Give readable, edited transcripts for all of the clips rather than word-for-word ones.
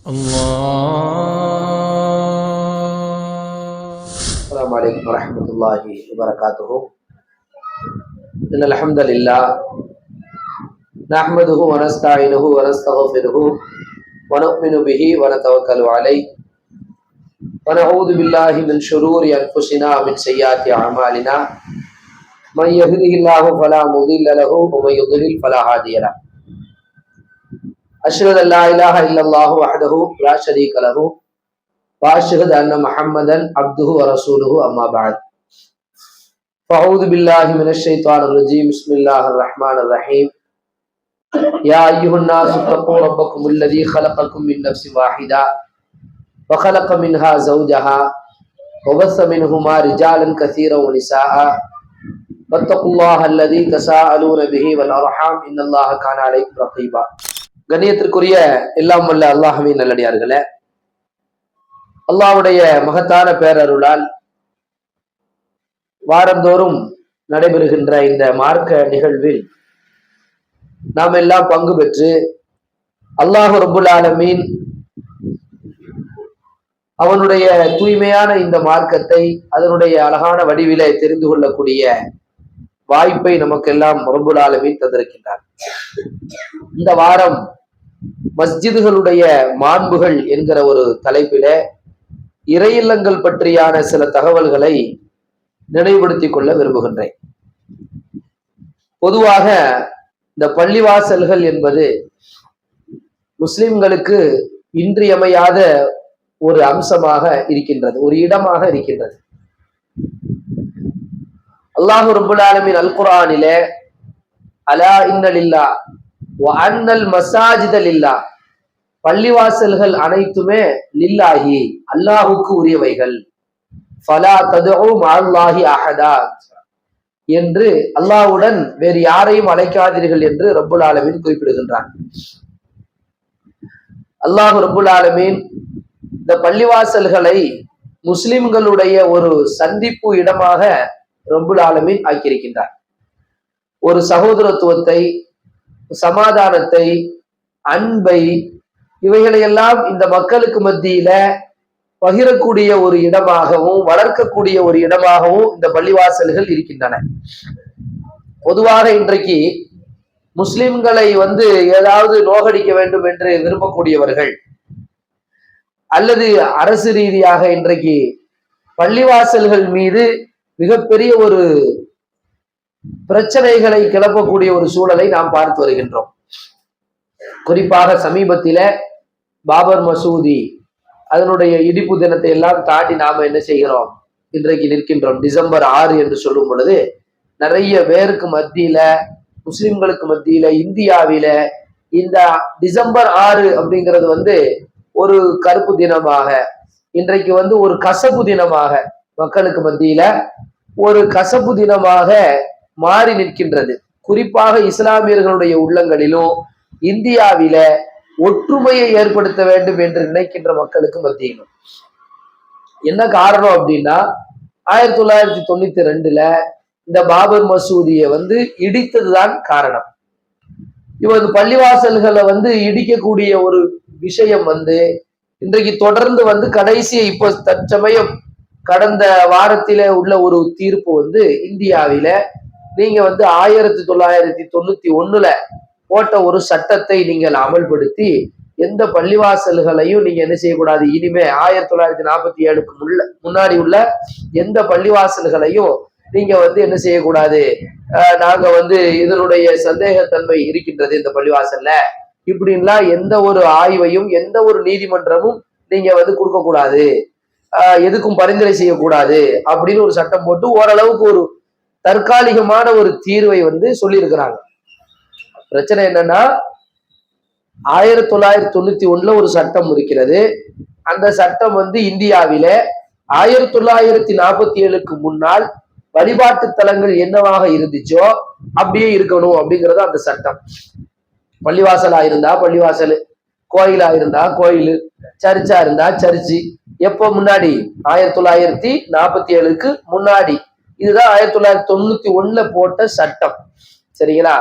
السلام عليكم ورحمة الله وبركاته. إن الحمد لله نحمده ونستعينه ونستغفره ونؤمن به ونتوكل عليه ونعوذ بالله من شرور أنفسنا ومن سيئات أعمالنا من يهده الله فلا مضل له ومن يضلل فلا هادي له. أشهد أن لا إله إلا الله وحده لا شريك له وأشهد أن محمدا عبده ورسوله أما بعد. فأعوذ بالله من الشيطان الرجيم. بسم الله الرحمن الرحيم. يا أيها الناس اتقوا ربكم الذي خلقكم من نفس واحدة وخلق منها زوجها وبث منهما رجالا كثيرا ونساء واتقوا الله الذي تساءلون به والأرحام إن الله كان عليكم رقيبا. கண்ணியத்திற்குரிய எல்லாம் வல்ல அல்லாஹ்வின் நல்லடியார்களே, அல்லாஹ்வுடைய மகத்தான பேரருளால் வாரந்தோறும் நடைபெறுகின்ற இந்த மார்க்க நிகழ்வில் நாம் எல்லாம் பங்கு பெற்று அல்லாஹ் ரப்புல் ஆலமீன் அவனுடைய தூய்மையான இந்த மார்க்கத்தை அதனுடைய அழகான வடிவிலே தெரிந்து கொள்ளக்கூடிய வாய்ப்பை நமக்கெல்லாம் ரப்புல் ஆலமீன் தந்திருக்கின்றார். இந்த வாரம் மஸ்ஜிதுகளுடைய மாண்புகள் என்கிற ஒரு தலைப்பில இறையில்லங்கள் பற்றியான சில தகவல்களை நினைவுபடுத்திக் கொள்ள விரும்புகின்றேன். பொதுவாக இந்த பள்ளிவாசல்கள் என்பது முஸ்லிம்களுக்கு இன்றியமையாத ஒரு அம்சமாக இருக்கின்றது, ஒரு இடமாக இருக்கின்றது. அல்லாஹ் ரப்புல் ஆலமீன் அல் குர்ஆனிலே அலா இன்ன லில்லாஹ் வ அன்னல் மஸாஜித லில்லாஹ், பள்ளிவாசல்கள் அனைத்துமே லில்லாஹி அல்லாஹுக்கு உரியவைகள், ஃபலா ததுஉ மஅல்லாஹி அஹதா என்று அல்லாஹ்வுடன் வேறு யாரையும் அழைக்காதீர்கள் என்று ரப்புல் ஆலமீன் குறிப்பிடுகின்றான். அல்லாஹ் ரப்புல் ஆலமீன் இந்த பள்ளிவாசல்களை முஸ்லிம்களுடைய ஒரு சந்திப்பு இடமாக ரப்புல் ஆலமீன் ஆக்கியிருக்கின்றார். ஒரு சகோதரத்துவத்தை, சமாதானத்தை, அன்பை, இவைகளையெல்லாம் இந்த மக்களுக்கு மத்தியில பகிரக்கூடிய ஒரு இடமாகவும் வளர்க்கக்கூடிய ஒரு இடமாகவும் இந்த பள்ளிவாசல்கள் இருக்கின்றன. பொதுவாக இன்றைக்கு முஸ்லிம்களை ஏதாவது நோகடிக்க வேண்டும் என்று விரும்பக்கூடியவர்கள் அல்லது அரசு ரீதியாக இன்றைக்கு பள்ளிவாசல்கள் மீது மிகப்பெரிய ஒரு பிரச்சனைகளை கிளப்பக்கூடிய ஒரு சூழலை நாம் பார்த்து வருகின்றோம். குறிப்பாக சமீபத்தில பாபர் மசூதி அதனுடைய இடிப்பு தினத்தை எல்லாம் தாண்டி நாம என்ன செய்கிறோம், இன்றைக்கு நிற்கின்றோம். டிசம்பர் 6 என்று சொல்லும் பொழுது நிறைய பேருக்கு மத்தியில, முஸ்லிம்களுக்கு மத்தியில, இந்தியாவில இந்த டிசம்பர் 6 அப்படிங்கிறது ஒரு கருப்பு தினமாக, இன்றைக்கு ஒரு கசப்பு தினமாக, மக்களுக்கு மத்தியில ஒரு கசப்பு தினமாக மாறி நிற்கின்றது. குறிப்பாக இஸ்லாமியர்களுடைய உள்ளங்களிலும் இந்தியாவில ஒற்றுமையை ஏற்படுத்த வேண்டும் என்று நினைக்கின்ற மக்களுக்கு மத்தியிலும். என்ன காரணம் அப்படின்னா, 1992 இந்த பாபர் மசூதியை இடித்ததுதான் காரணம். பள்ளிவாசல்களை இடிக்கக்கூடிய ஒரு விஷயம் இன்றைக்கு தொடர்ந்து கடைசியை இப்போ தற்சமயம் கடந்த வாரத்தில உள்ள ஒரு தீர்ப்பு இந்தியாவில நீங்க 1991 போட்ட ஒரு சட்டத்தை நீங்கள் அமல்படுத்தி எந்த பள்ளிவாசல்களையும் நீங்க என்ன செய்யக்கூடாது, இனிமே 1947க்கு முன்னாடி உள்ள எந்த பள்ளிவாசல்களையும் நீங்க என்ன செய்யக்கூடாது, நாங்க இதனுடைய சந்தேகத்தன்மை இருக்கின்றது இந்த பள்ளிவாசல்ல, இப்படின்லாம் எந்த ஒரு ஆய்வையும் எந்த ஒரு நீதிமன்றமும் நீங்க கொடுக்க கூடாது, எதுக்கும் பரிந்துரை செய்யக்கூடாது அப்படின்னு ஒரு சட்டம் போட்டு ஓரளவுக்கு ஒரு தற்காலிகமான ஒரு தீர்வை சொல்லி இருக்கிறாங்க. பிரச்சனை என்னன்னா, 1991 ஒரு சட்டம் இருக்கிறது. அந்த சட்டம் இந்தியாவில 1947க்கு முன்னால் வழிபாட்டு தலங்கள் என்னவாக இருந்துச்சோ அப்படியே இருக்கணும் அப்படிங்கிறது அந்த சட்டம். பள்ளிவாசலா இருந்தா பள்ளிவாசல், கோயிலா இருந்தா கோயில், சர்ச்சா இருந்தா சர்ச்சு. எப்போ முன்னாடி? 1947க்கு முன்னாடி. இதுதான் 1991 போட்ட சட்டம். சரிங்களா?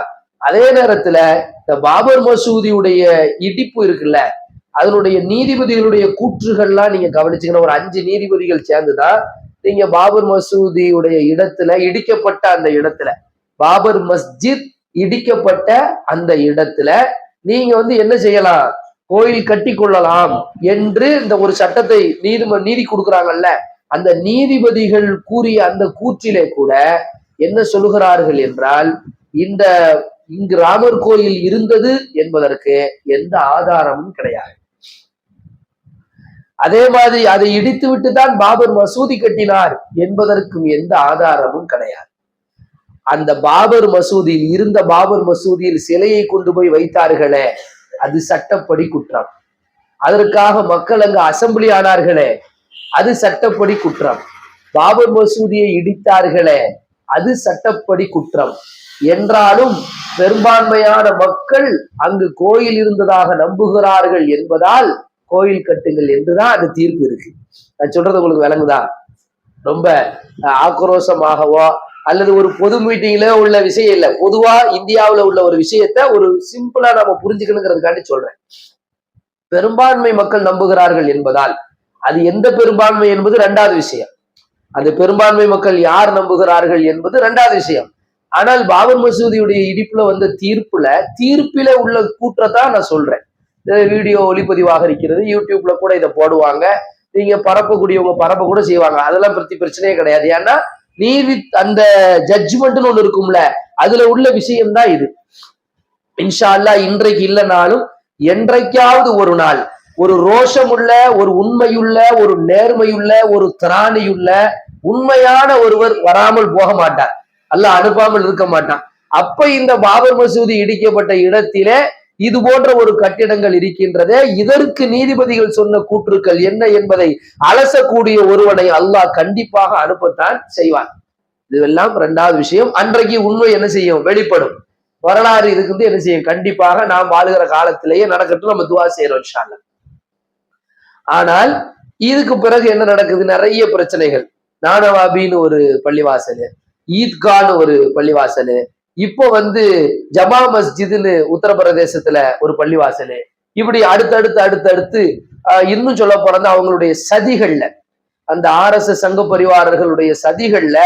அதே நேரத்துல இந்த பாபர் மசூதியுடைய இடிப்பு இருக்குல்ல, அதனுடைய நீதிபதிகளுடைய கூற்றுகள்லாம் நீங்க கவனிச்சுக்கணும். ஒரு 5 நீதிபதிகள் சேர்ந்துதான் நீங்க பாபர் மசூதியுடைய இடத்துல, இடிக்கப்பட்ட அந்த இடத்துல, பாபர் மஸ்ஜித் இடிக்கப்பட்ட அந்த இடத்துல நீங்க என்ன செய்யலாம், கோயில் கட்டி கொள்ளலாம் என்று இந்த ஒரு சட்டத்தை நீதி கொடுக்குறாங்கல்ல, அந்த நீதிபதிகள் கூறிய அந்த கூற்றிலே கூட என்ன சொல்லுகிறார்கள் என்றால், இங்கு ராமர் கோயில் இருந்தது என்பதற்கு எந்த ஆதாரமும் கிடையாது. அதே மாதிரி அதை இடித்து விட்டு தான் பாபர் மசூதி கட்டினார் என்பதற்கும் எந்த ஆதாரமும் கிடையாது. அந்த பாபர் மசூதியில் இருந்த பாபர் மசூதியில் சிலையை கொண்டு போய் வைத்தார்களே, அது சட்டப்படி குற்றம். அதற்காக மக்கள் அங்கு அசம்பிளி ஆனார்களே, அது சட்டப்படி குற்றம். பாபர் மசூதியை இடித்தார்களே, அது சட்டப்படி குற்றம். என்றாலும் பெரும்பான்மையான மக்கள் அங்கு கோயில் இருந்ததாக நம்புகிறார்கள் என்பதால் கோயில் கட்டுங்கள் என்றுதான் அது தீர்ப்பு இருக்கு. நான் சொல்றது உங்களுக்கு விளங்குதா? ரொம்ப ஆக்ரோஷமாகவோ அல்லது ஒரு பொது மீட்டிங்ல உள்ள விஷயம் இல்லை, பொதுவா இந்தியாவில் உள்ள ஒரு விஷயத்த ஒரு சிம்பிளா நம்ம புரிஞ்சுக்கணுங்கிறதுக்காண்டி சொல்றேன். பெரும்பான்மை மக்கள் நம்புகிறார்கள் என்பதால், அது எந்த பெரும்பான்மை என்பது இரண்டாவது விஷயம். அந்த பெரும்பான்மை மக்கள் யார் நம்புகிறார்கள் என்பது இரண்டாவது விஷயம். ஆனால் பாபர் மசூதியுடைய இடிப்புல வந்த தீர்ப்பில உள்ள கூற்றத்தான் நான் சொல்றேன். வீடியோ ஒளிப்பதிவாக இருக்கிறது, யூடியூப்ல கூட இதை போடுவாங்க, நீங்க பரப்பக்கூடியவங்க பரப்ப கூட செய்வாங்க, அதெல்லாம் பிரச்சனையே கிடையாது. ஏன்னா அந்த ஜட்ஜ்மெண்ட்னு ஒண்ணு இருக்கும்ல, அதுல உள்ள விஷயம்தான் இது. இன்ஷா அல்லாஹ் இன்றைக்கு இல்லைனாலும் என்றைக்காவது ஒரு நாள் ஒரு ரோஷமுள்ள, ஒரு உண்மையுள்ள, ஒரு நேர்மையுள்ள, ஒரு திராணியுள்ள உண்மையான ஒருவர் வராமல் போக மாட்டார், அல்லாஹ் அனுப்பாமல் இருக்க மாட்டான். அப்ப இந்த பாபர் மசூதி இடிக்கப்பட்ட இடத்திலே இது போன்ற ஒரு கட்டிடங்கள் இருக்கின்றதே, இதற்கு நீதிபதிகள் சொன்ன கூற்றுக்கள் என்ன என்பதை அலசக்கூடிய ஒருவனை அல்லாஹ் கண்டிப்பாக அனுப்பத்தான் செய்வான். இதுவெல்லாம் இரண்டாவது விஷயம். அன்றைக்கு உண்மை என்ன செய்யும், வெளிப்படும். வரலாறு இதுக்கு என்ன செய்யும், கண்டிப்பாக நாம் வாழுகிற காலத்திலேயே நடக்கட்டும், நம்ம துவா செய்யறோம் இன்ஷா அல்லாஹ். ஆனால் இதுக்கு பிறகு என்ன நடக்குது, நிறைய பிரச்சனைகள். நானவாபின்னு ஒரு பள்ளிவாசல், ஈத்கான்னு ஒரு பள்ளிவாசல், இப்போ ஜமா மஸ்ஜித்னு உத்தரப்பிரதேசத்துல ஒரு பள்ளிவாசல், இப்படி அடுத்தடுத்து இன்னும் சொல்ல போறது அவங்களுடைய சதிகள்ல, அந்த RSS சங்க பரிவாரர்களுடைய சதிகள்ல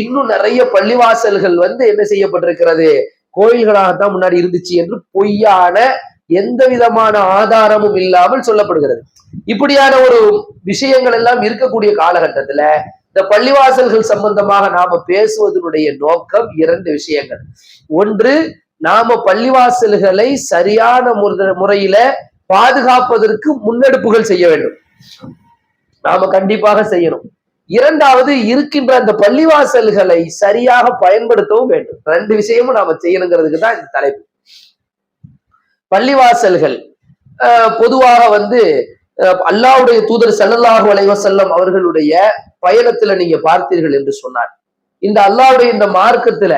இன்னும் நிறைய பள்ளிவாசல்கள் என்ன செய்யப்பட்டிருக்கிறது, கோயில்களாகத்தான் முன்னாடி இருந்துச்சு என்று பொய்யான எந்த விதமான ஆதாரமும் இல்லாமல் சொல்லப்படுகிறது. இப்படியான ஒரு விஷயங்கள் எல்லாம் இருக்கக்கூடிய காலகட்டத்துல இந்த பள்ளிவாசல்கள் சம்பந்தமாக நாம பேசுவதனுடைய நோக்கம் 2 விஷயங்கள். ஒன்று, நாம பள்ளிவாசல்களை சரியான முறையில பாதுகாப்பதற்கு முன்னெடுப்புகள் செய்ய வேண்டும், நாம கண்டிப்பாக செய்யணும். இரண்டாவது, இருக்கின்ற அந்த பள்ளிவாசல்களை சரியாக பயன்படுத்தவும் வேண்டும். 2 விஷயமும் நாம செய்யணுங்கிறதுக்கு தான் இந்த தலைப்பு. பள்ளிவாசல்கள் பொதுவாக அல்லாஹ்வுடைய தூதர் ஸல்லல்லாஹு அலைஹி வஸல்லம் அவர்களுடைய பயணத்துல நீங்க பார்த்தீர்கள் என்று சொன்னார், இந்த அல்லாஹ்வுடைய இந்த மார்க்கத்துல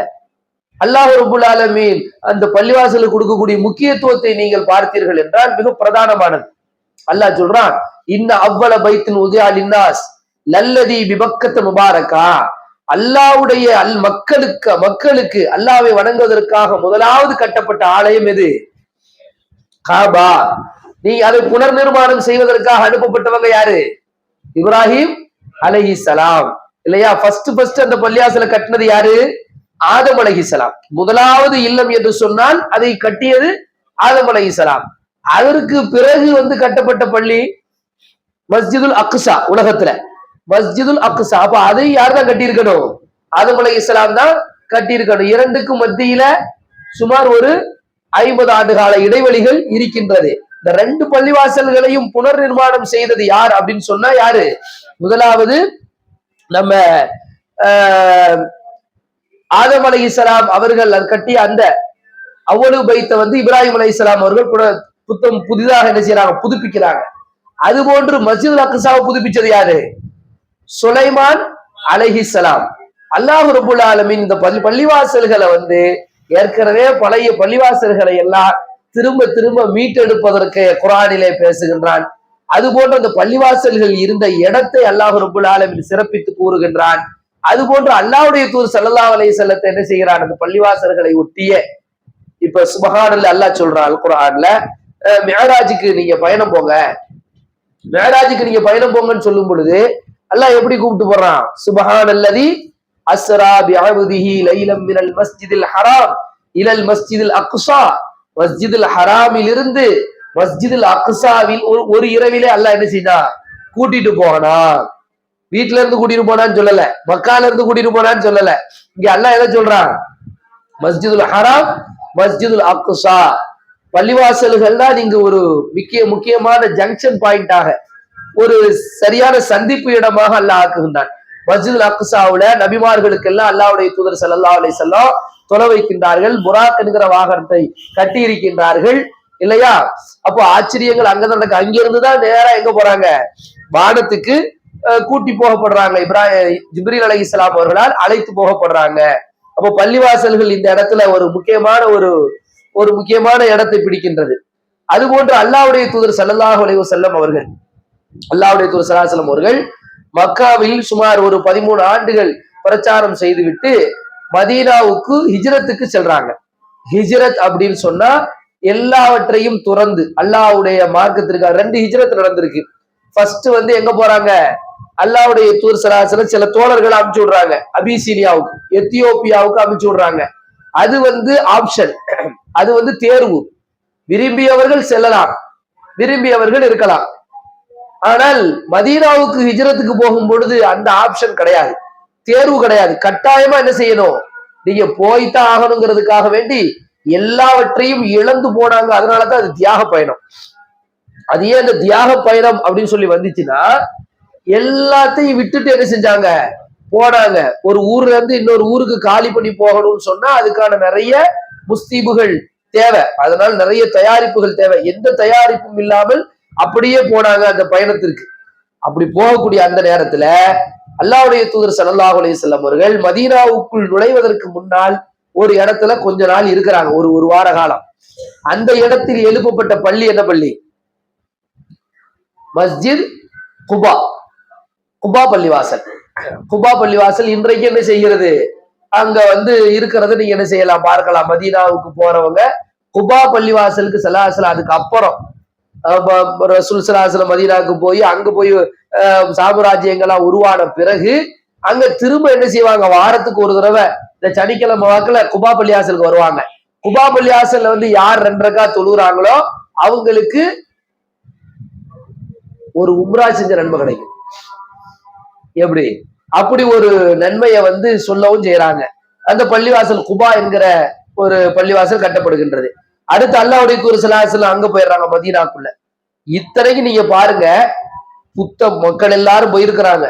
அல்லாஹ் ரப்புல் ஆலமீன் அந்த பள்ளிவாசலுக்கு கொடுக்கக்கூடிய முக்கியத்துவத்தை நீங்கள் பார்த்தீர்கள் என்றால் மிக பிரதானமானது. அல்லாஹ் சொல்றான், இன்ன அவ்வள பைத்தின் உதியா லின்னாஸ் லல்லதி பிபக்கத் முபாரக்கா. அல்லாஹ்வுடைய மக்களுக்கு அல்லாஹ்வை வணங்குவதற்காக முதலாவது கட்டப்பட்ட ஆலயம் எது? காபா. நீ அதை புனர் நிர்மாணம் செய்வதற்காக அனுப்பப்பட்டவங்க யாரு? இப்ராஹிம் அலைஹிஸ்ஸலாம், இல்லையா? ஃபர்ஸ்ட் அந்த பள்ளிவாசலை கட்டினது யாரு? ஆதம் அலைஹிஸ்ஸலாம். முதலாவது இல்லம் என்று சொன்னால் அதை கட்டியது ஆதம் அலைஹிஸ்ஸலாம். அதற்கு பிறகு கட்டப்பட்ட பள்ளி மஸ்ஜிதுல் அக்ஸா, உலகத்துல மஸ்ஜிதுல் அக்ஸா. அப்ப அதை யார் தான் கட்டியிருக்கணும்? ஆதம் அலைஹிஸ்ஸலாம் தான் கட்டியிருக்கணும். இரண்டுக்கும் மத்தியில சுமார் ஒரு 50 ஆண்டு கால இடைவெளிகள் இருக்கின்றது. இந்த 2 பள்ளிவாசல்களையும் புனர் நிர்மாணம் செய்தது யார் அப்படின்னு சொன்னா யாரு? முதலாவது நம்ம ஆதம் அலைஹிஸ்ஸலாம் அவர்கள் கட்டிய அந்த அவ்வளவு பைத்த இப்ராஹிம் அலைஹிஸ்ஸலாம் அவர்கள் புதிதாக என்ன செய்யறாங்க, புதுப்பிக்கிறாங்க. அது போன்று மஸ்ஜிதுல் அக்ஸாவை புதுப்பிச்சது யாரு? சுலைமான் அலைஹிஸ்ஸலாம். அல்லாஹ் ரப்புல் ஆலமீன் இந்த பள்ளிவாசல்களை ஏற்கனவே பழைய பள்ளிவாசல்களை எல்லாம் திரும்ப மீட்டெடுப்பதற்கு குர்ஆனிலே பேசுகின்றான். அது போன்ற அந்த பள்ளிவாசல்கள் இருந்த இடத்தை அல்லாஹ் ரப்புல் ஆலமீன் சிறப்பித்து கூறுகின்றான். அது போன்று அல்லாஹ்வுடைய தூதர் ஸல்லல்லாஹு அலைஹி வஸல்லம் என்ன செய்கிறான், அந்த பள்ளிவாசல்களை ஒட்டிய இப்ப சுப்ஹானல்லாஹ் அல்லாஹ் சொல்றான் குர்ஆன்ல, மேராஜுக்கு நீங்க பயணம் போங்க, மேராஜுக்கு நீங்க பயணம் போங்கன்னு சொல்லும் பொழுது அல்லாஹ் எப்படி கூப்பிட்டு போறான்? சுப்ஹானல்லதி அஸ்ரா பிஅப்திஹி லைலம் மினல் மஸ்ஜிதில் ஹராம் இலல் மஸ்ஜிதில் அக்ஸா. மஸ்ஜிதுல் ஹராமில் இருந்து மஸ்ஜிதுல் அக்ஸாவில் ஒரு இரவிலே அல்லாஹ் என்ன செய்தா? கூட்டிட்டு போனா. வீட்டுல இருந்து கூட்டிட்டு போனான்னு சொல்லல, மக்கால இருந்து கூட்டிட்டு போனான்னு சொல்லல. இங்க அல்லாஹ் எதை சொல்றான்? மஸ்ஜிதுல் ஹராம், மஸ்ஜிதுல் அக்ஸா பள்ளிவாசல்கள் தான் நீங்க ஒரு முக்கியமான ஜங்ஷன் பாயிண்டாக, ஒரு சரியான சந்திப்பு இடமாக அல்லாஹ் ஆக்குகின்றான். மஸ்ஜிதுல் அக்ஸாவுல நபிமார்களுக்கெல்லாம் அல்லாஹ்வுடைய தூதர் ஸல்லல்லாஹு அலைஹி வஸல்லம் தொலை வைக்கின்றார்கள், புராக் என்கிற வாகனத்தை கட்டி இருக்கின்றார்கள் இல்லையா? அப்போ ஆச்சரியங்கள் அங்கதான் நடக்கு. அங்கிருந்துதான் நேரா எங்க போறாங்க? வானத்துக்கு கூட்டி போகப்படுறாங்க. ஜிப்ரீல் அலைஹிஸ்ஸலாம் அவர்களால் அழைத்து போகப்படுறாங்க. அப்போ பள்ளிவாசல்கள் இந்த இடத்துல ஒரு முக்கியமான இடத்தை பிடிக்கின்றது. அதுபோன்று அல்லாஹ்வுடைய தூதர் ஸல்லல்லாஹு அலைஹி வஸல்லம் அவர்கள், அல்லாஹ்வுடைய தூதர் ஸல்லல்லாஹு அலைஹி வஸல்லம் அவர்கள் மக்காவில் சுமார் ஒரு 13 ஆண்டுகள் பிரச்சாரம் செய்துவிட்டு மதீனாவுக்கு ஹிஜ்ரத்துக்கு செல்றாங்க. ஹிஜ்ரத் அப்படின்னு சொன்னா எல்லாவற்றையும் துறந்து அல்லாஹ்வுடைய மார்க்கத்திற்கு 2 ஹிஜ்ரத் நடந்திருக்கு. ஃபர்ஸ்ட் எங்க போறாங்க? அல்லாஹ்வுடைய தூதர் ஸல்லல்லாஹு அலைஹி வஸல்லம் சில தோழர்களை அனுப்பிச்சு விடுறாங்க, அபிசீனியாவுக்கு, எத்தியோப்பியாவுக்கு அனுப்பிச்சு விடுறாங்க. அது ஆப்ஷன், அது தேர்வு. விரும்பியவர்கள் செல்லலாம், விரும்பியவர்கள் இருக்கலாம். ஆனால் மதீனாவுக்கு ஹிஜ்ரத்துக்கு போகும் பொழுது அந்த ஆப்ஷன் கிடையாது, தேர்வு கிடையாது. கட்டாயமா என்ன செய்யணும்? நீங்க போய்தான் ஆகணுங்கிறதுக்காக வேண்டி எல்லாவற்றையும் இழந்து போனாங்க. அதனாலதான் அது தியாக பயணம். அது ஏன் அந்த தியாக பயணம் அப்படின்னு சொல்லி வந்துச்சுன்னா, எல்லாத்தையும் விட்டுட்டு என்ன செஞ்சாங்க? போனாங்க. ஒரு ஊர்ல இருந்து இன்னொரு ஊருக்கு காலி பண்ணி போகணும்னு சொன்னா அதுக்கான நிறைய முஸ்தீபுகள் தேவை, அதனால நிறைய தயாரிப்புகள் தேவை. எந்த தயாரிப்பும் இல்லாமல் அப்படியே போனாங்க அந்த பயணத்திற்கு. அப்படி போகக்கூடிய அந்த நேரத்துல அல்லாஹ்வுடைய தூதர் ஸல்லல்லாஹு அலைஹி வஸல்லம் அவர்கள் மதீனாவுக்குள் நுழைவதற்கு முன்னால் ஒரு இடத்துல கொஞ்ச நாள் இருக்கிறாங்க, ஒரு வார காலம். அந்த இடத்தில் எழுப்பப்பட்ட பள்ளி என்ன பள்ளி? மஸ்ஜித் குபா, குபா பள்ளிவாசல். குபா பள்ளிவாசல் இன்றைக்கு என்ன செய்கிறது? அங்க இருக்கிறத நீங்க என்ன செய்யலாம், பார்க்கலாம். மதீனாவுக்கு போறவங்க குபா பள்ளிவாசலுக்கு ஸல்லல்லாஹு, அதுக்கு அப்புறம் ரசூல் ஸல்லல்லாஹு அலைஹி வஸல்லம் மதீனாவுக்கு போய் அங்க போய் சாம்ராஜ்யங்கள்லாம் உருவான பிறகு அங்க திரும்ப என்ன செய்வாங்க? வாரத்துக்கு ஒரு தடவை இந்த சனிக்கிழமை வாக்குல குபா பள்ளிவாசலுக்கு வருவாங்க. குபா பள்ளிவாசல்ல யார் 2 ரக்காத் தொழுகிறாங்களோ அவங்களுக்கு ஒரு உம்ரா செஞ்ச நன்மை கிடைக்கும். எப்படி? அப்படி ஒரு நன்மையை சொல்லவும் செய்யறாங்க. அந்த பள்ளிவாசல் குபா என்கிற ஒரு பள்ளிவாசல் கட்டப்படுகின்றது. அடுத்து அல்லாஹ்வுடைய தூதர் ஸல்லல்லாஹு அலைஹி வஸல்லம் அங்க போயிடுறாங்க மதீனாக்குள்ள. இத்தனைக்கு நீங்க பாருங்க, புத்த மக்கள் எல்லாரும் போயிருக்கிறாங்க.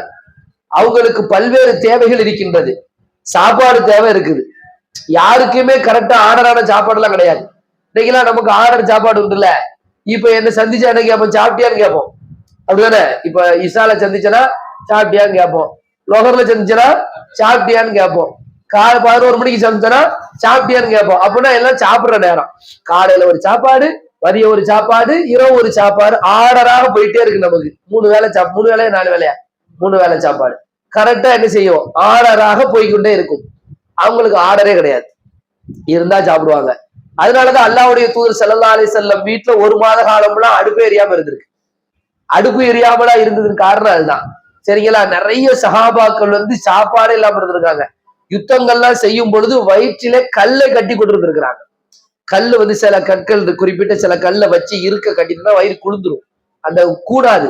அவங்களுக்கு பல்வேறு தேவைகள் இருக்கின்றது. சாப்பாடு தேவை இருக்குது. யாருக்குமே கரெக்டா ஆர்டரான சாப்பாடு எல்லாம் கிடையாது. இன்னைக்கெல்லாம் நமக்கு ஆர்டர் சாப்பாடு உண்டுல்ல. இப்ப என்ன சந்திச்சா என்ன கேட்போம்? சாப்பிட்டியான்னு கேட்போம், அப்படிதானே? இப்ப இசால சந்திச்சனா சாப்பிட்டியான்னு கேட்போம், லொகர்ல சந்திச்சனா சாப்பிட்டியான்னு கேட்போம், காலை 11 மணிக்கு சந்திச்சனா சாப்பிட்டியான்னு கேட்போம். அப்படின்னா எல்லாம் சாப்பிடுற நேரம். காலையில ஒரு சாப்பாடு, மதியம் ஒரு சாப்பாடு, இரவு ஒரு சாப்பாடு, ஆர்டராக போயிட்டே இருக்கு நமக்கு. 3 வேளை 3 வேளையா 4 வேளையா 3 வேளை சாப்பாடு கரெக்டா என்ன செய்யும்? ஆர்டராக போய்கொண்டே இருக்கும். அவங்களுக்கு ஆர்டரே கிடையாது, இருந்தா சாப்பிடுவாங்க. அதனாலதான் அல்லாஹ்வுடைய தூதர் ஸல்லல்லாஹு அலைஹி வஸல்லம் வீட்டுல 1 மாத காலம்லாம் அடுப்பு எரியாம இருந்திருக்கு. அடுப்பு எரியாமலா இருந்ததுக்கு காரணம் அதுதான். சரிங்களா? நிறைய சஹாபாக்கள் சாப்பாடு இல்லாம இருந்திருக்காங்க. யுத்தங்கள்லாம் செய்யும் பொழுது வயிற்றில கல்லை கட்டி கொண்டிருந்திருக்கிறாங்க. கல்லு சில கற்கள், குறிப்பிட்ட சில கல்லை வச்சு இருக்க கட்டினா வயிறு குளிந்துரும், அந்த கூடாது.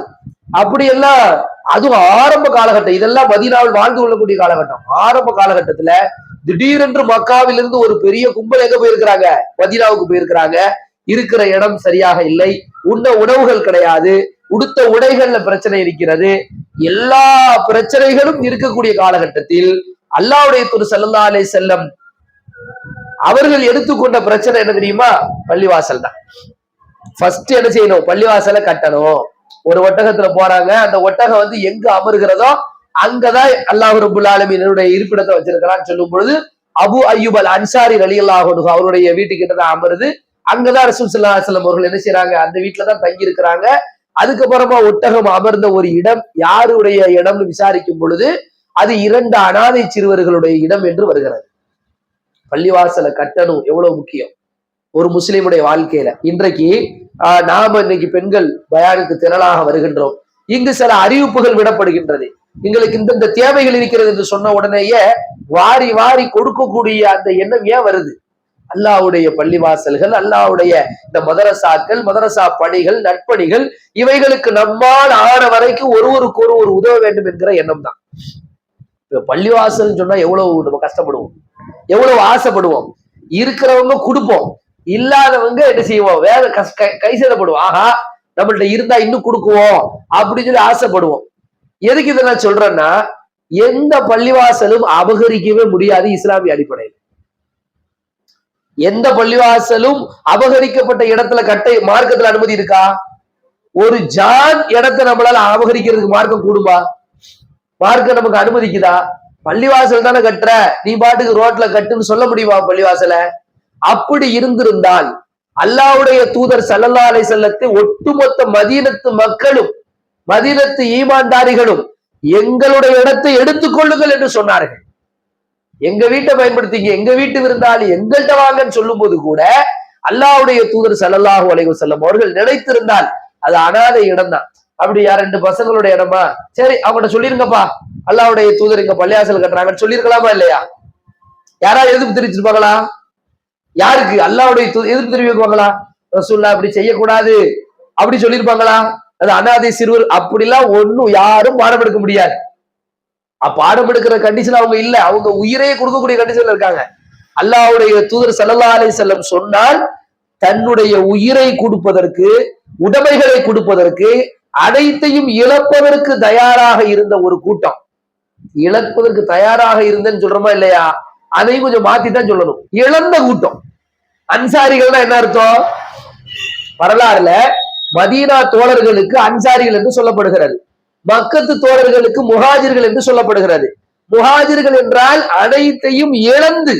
அப்படியெல்லாம் அதுவும் ஆரம்ப காலகட்டம். இதெல்லாம் மதீனாவில் வாழ்ந்து கொள்ளக்கூடிய காலகட்டம். ஆரம்ப காலகட்டத்துல திடீரென்று மக்காவிலிருந்து ஒரு பெரிய கும்பல் எங்க போயிருக்கிறாங்க? மதீனாவுக்கு போயிருக்கிறாங்க. இருக்கிற இடம் சரியாக இல்லை, உண்ண உணவுகள் கிடையாது, உடுத்த உடைகள்ல பிரச்சனை இருக்கிறது. எல்லா பிரச்சனைகளும் இருக்கக்கூடிய காலகட்டத்தில் அல்லாஹ்வுடைய தூதர் ஸல்லல்லாஹு அலைஹி வஸல்லம் அவர்கள் எடுத்துக்கொண்ட பிரச்சனை என்ன தெரியுமா? பள்ளிவாசல் தான். ஃபர்ஸ்ட் என்ன செய்யணும்? பள்ளிவாசலை கட்டணும். ஒரு ஒட்டகத்துல போறாங்க, அந்த ஒட்டகம் எங்க அமர்கிறதோ அங்கதான் அல்லாஹ் ரப்புல் ஆலமீனுடைய இருப்பிடத்தை வச்சிருக்கிறான்னு சொல்லும் பொழுது அபு அய்யூப் அல் அன்சாரி ரலியல்லாஹு அன்ஹு அவருடைய வீட்டுக்கிட்ட தான் அமருது. அங்கதான் ரசூல் ஸல்லல்லாஹு அலைஹி வஸல்லம் அவர்கள் என்ன செய்யறாங்க? அந்த வீட்டுலதான் தங்கி இருக்கிறாங்க. அதுக்கப்புறமா ஒட்டகம் அமர்ந்த ஒரு இடம் யாருடைய இடம்னு விசாரிக்கும் பொழுது அது 2 அனாதை சிறுவர்களுடைய இடம் என்று வருகிறது. பள்ளிவாசலை கட்டணும் எவ்வளவு முக்கியம். ஒரு முஸ்லிமுடைய வாழ்க்கையில. இன்றைக்கு நாம இன்னைக்கு பெண்கள் பயானுக்கு திரளாக வருகின்றோம். இங்கு சில அறிவிப்புகள் விடப்படுகின்றது. எங்களுக்கு இந்த தேவைகள் இருக்கிறது என்று சொன்ன உடனேயே வாரி வாரி கொடுக்கக்கூடிய அந்த எண்ணம் ஏன் வருது? அல்லாஹ்வுடைய பள்ளிவாசல்கள், அல்லாஹ்வுடைய இந்த மதரசாக்கள், மதரசா பணிகள், நட்பணிகள், இவைகளுக்கு நம்மால் ஆன வரைக்கும் ஒருவருக்கு ஒருவர் உதவ வேண்டும் என்கிற எண்ணம் தான். இப்ப பள்ளிவாசல் சொன்னா எவ்வளவு நம்ம கஷ்டப்படுவோம், எவ்வளவு ஆசைப்படுவோம். இருக்கிறவங்க கொடுப்போம், இல்லாதவங்க என்ன செய்வோம், வேலை கை சேதப்படுவோம். ஆஹா, நம்மள்ட்ட இருந்தா இன்னும் கொடுக்குவோம் அப்படின்னு சொல்லி ஆசைப்படுவோம். எதுக்கு இதை நான் சொல்றேன்னா, எந்த பள்ளிவாசலும் அபகரிக்கவே முடியாது இஸ்லாமிய அடிப்படையில். எந்த பள்ளிவாசலும் அபகரிக்கப்பட்ட இடத்துல மார்க்கத்துல அனுமதி இருக்கா? ஒரு ஜான் இடத்தை நம்மளால அபகரிக்கிறதுக்கு மார்க்கம் கூடுமா? மார்க்கம் நமக்கு அனுமதிக்குதா? பள்ளிவாசல் தானே கட்டுற, நீ பாட்டுக்கு ரோட்ல கட்டுன்னு சொல்ல முடியுமா பள்ளிவாசல? அப்படி இருந்திருந்தால் அல்லாஹ்வுடைய தூதர் ஸல்லல்லாஹு அலைஹி வஸல்லம் ஒட்டுமொத்த மதீனத்து மக்களும், மதீனத்து ஈமான்தாரிகளும் எங்களுடைய இடத்தை எடுத்துக்கொள்ளுங்கள் என்று சொன்னார்கள். எங்க வீட்டை பயன்படுத்திங்க, எங்க வீட்டு விருந்தாளி எங்கள்கிட்ட வாங்கன்னு சொல்லும் போது கூட அல்லாஹ்வுடைய தூதர் ஸல்லல்லாஹு அலைஹி வஸல்லம் அவர்கள் நினைத்திருந்தால் அது அனாதை இடம் தான். அப்படியா, 2 பசங்களுடைய இடமா, சரி அவங்கள்ட்ட சொல்லிருங்கப்பா, அல்லாஹ்வுடைய தூதர் இங்க பள்ளிவாசல் கட்டுறாங்கன்னு சொல்லிருக்கலாமா இல்லையா? யாராவது எதிர்ப்பு தெரிவிச்சிருப்பாங்களா? யாருக்கு? அல்லாஹ்வுடைய எதிர்ப்பு தெரிவிப்பாங்களா? ரசூலுல்லாஹ் அப்படி செய்யக்கூடாது அப்படி சொல்லியிருப்பாங்களா? அது அனாதை சிறுவர் அப்படிலாம் ஒன்னும் யாரும் பாடம் எடுக்க முடியாது. பாடம் எடுக்கிற கண்டிஷன் அவங்க இல்ல, அவங்க உயிரையே கொடுக்கக்கூடிய கண்டிஷன்ல இருக்காங்க. அல்லாஹ்வுடைய தூதர் ஸல்லல்லாஹு அலைஹி வஸல்லம் சொன்னால் தன்னுடைய உயிரை கொடுப்பதற்கு, உடைமைகளை கொடுப்பதற்கு, அனைத்தையும் இழப்பதற்கு தயாராக இருந்த ஒரு கூட்டம். இழப்பதற்கு தயாராக இருந்தேன்னு சொல்றோமா இல்லையா? அதையும் கொஞ்சம் மாத்திதான் சொல்லணும். இழந்த கூட்டம். அன்சாரிகள்னா என்ன அர்த்தம்? வரலாறுல மதீனா தோழர்களுக்கு அன்சாரிகள் என்று சொல்லப்படுகிறது, மக்கத்து தோழர்களுக்கு முஹாஜிர்கள் என்று சொல்லப்படுகிறது. முஹாஜிர்கள் என்றால் அனைத்தையும் இழந்து,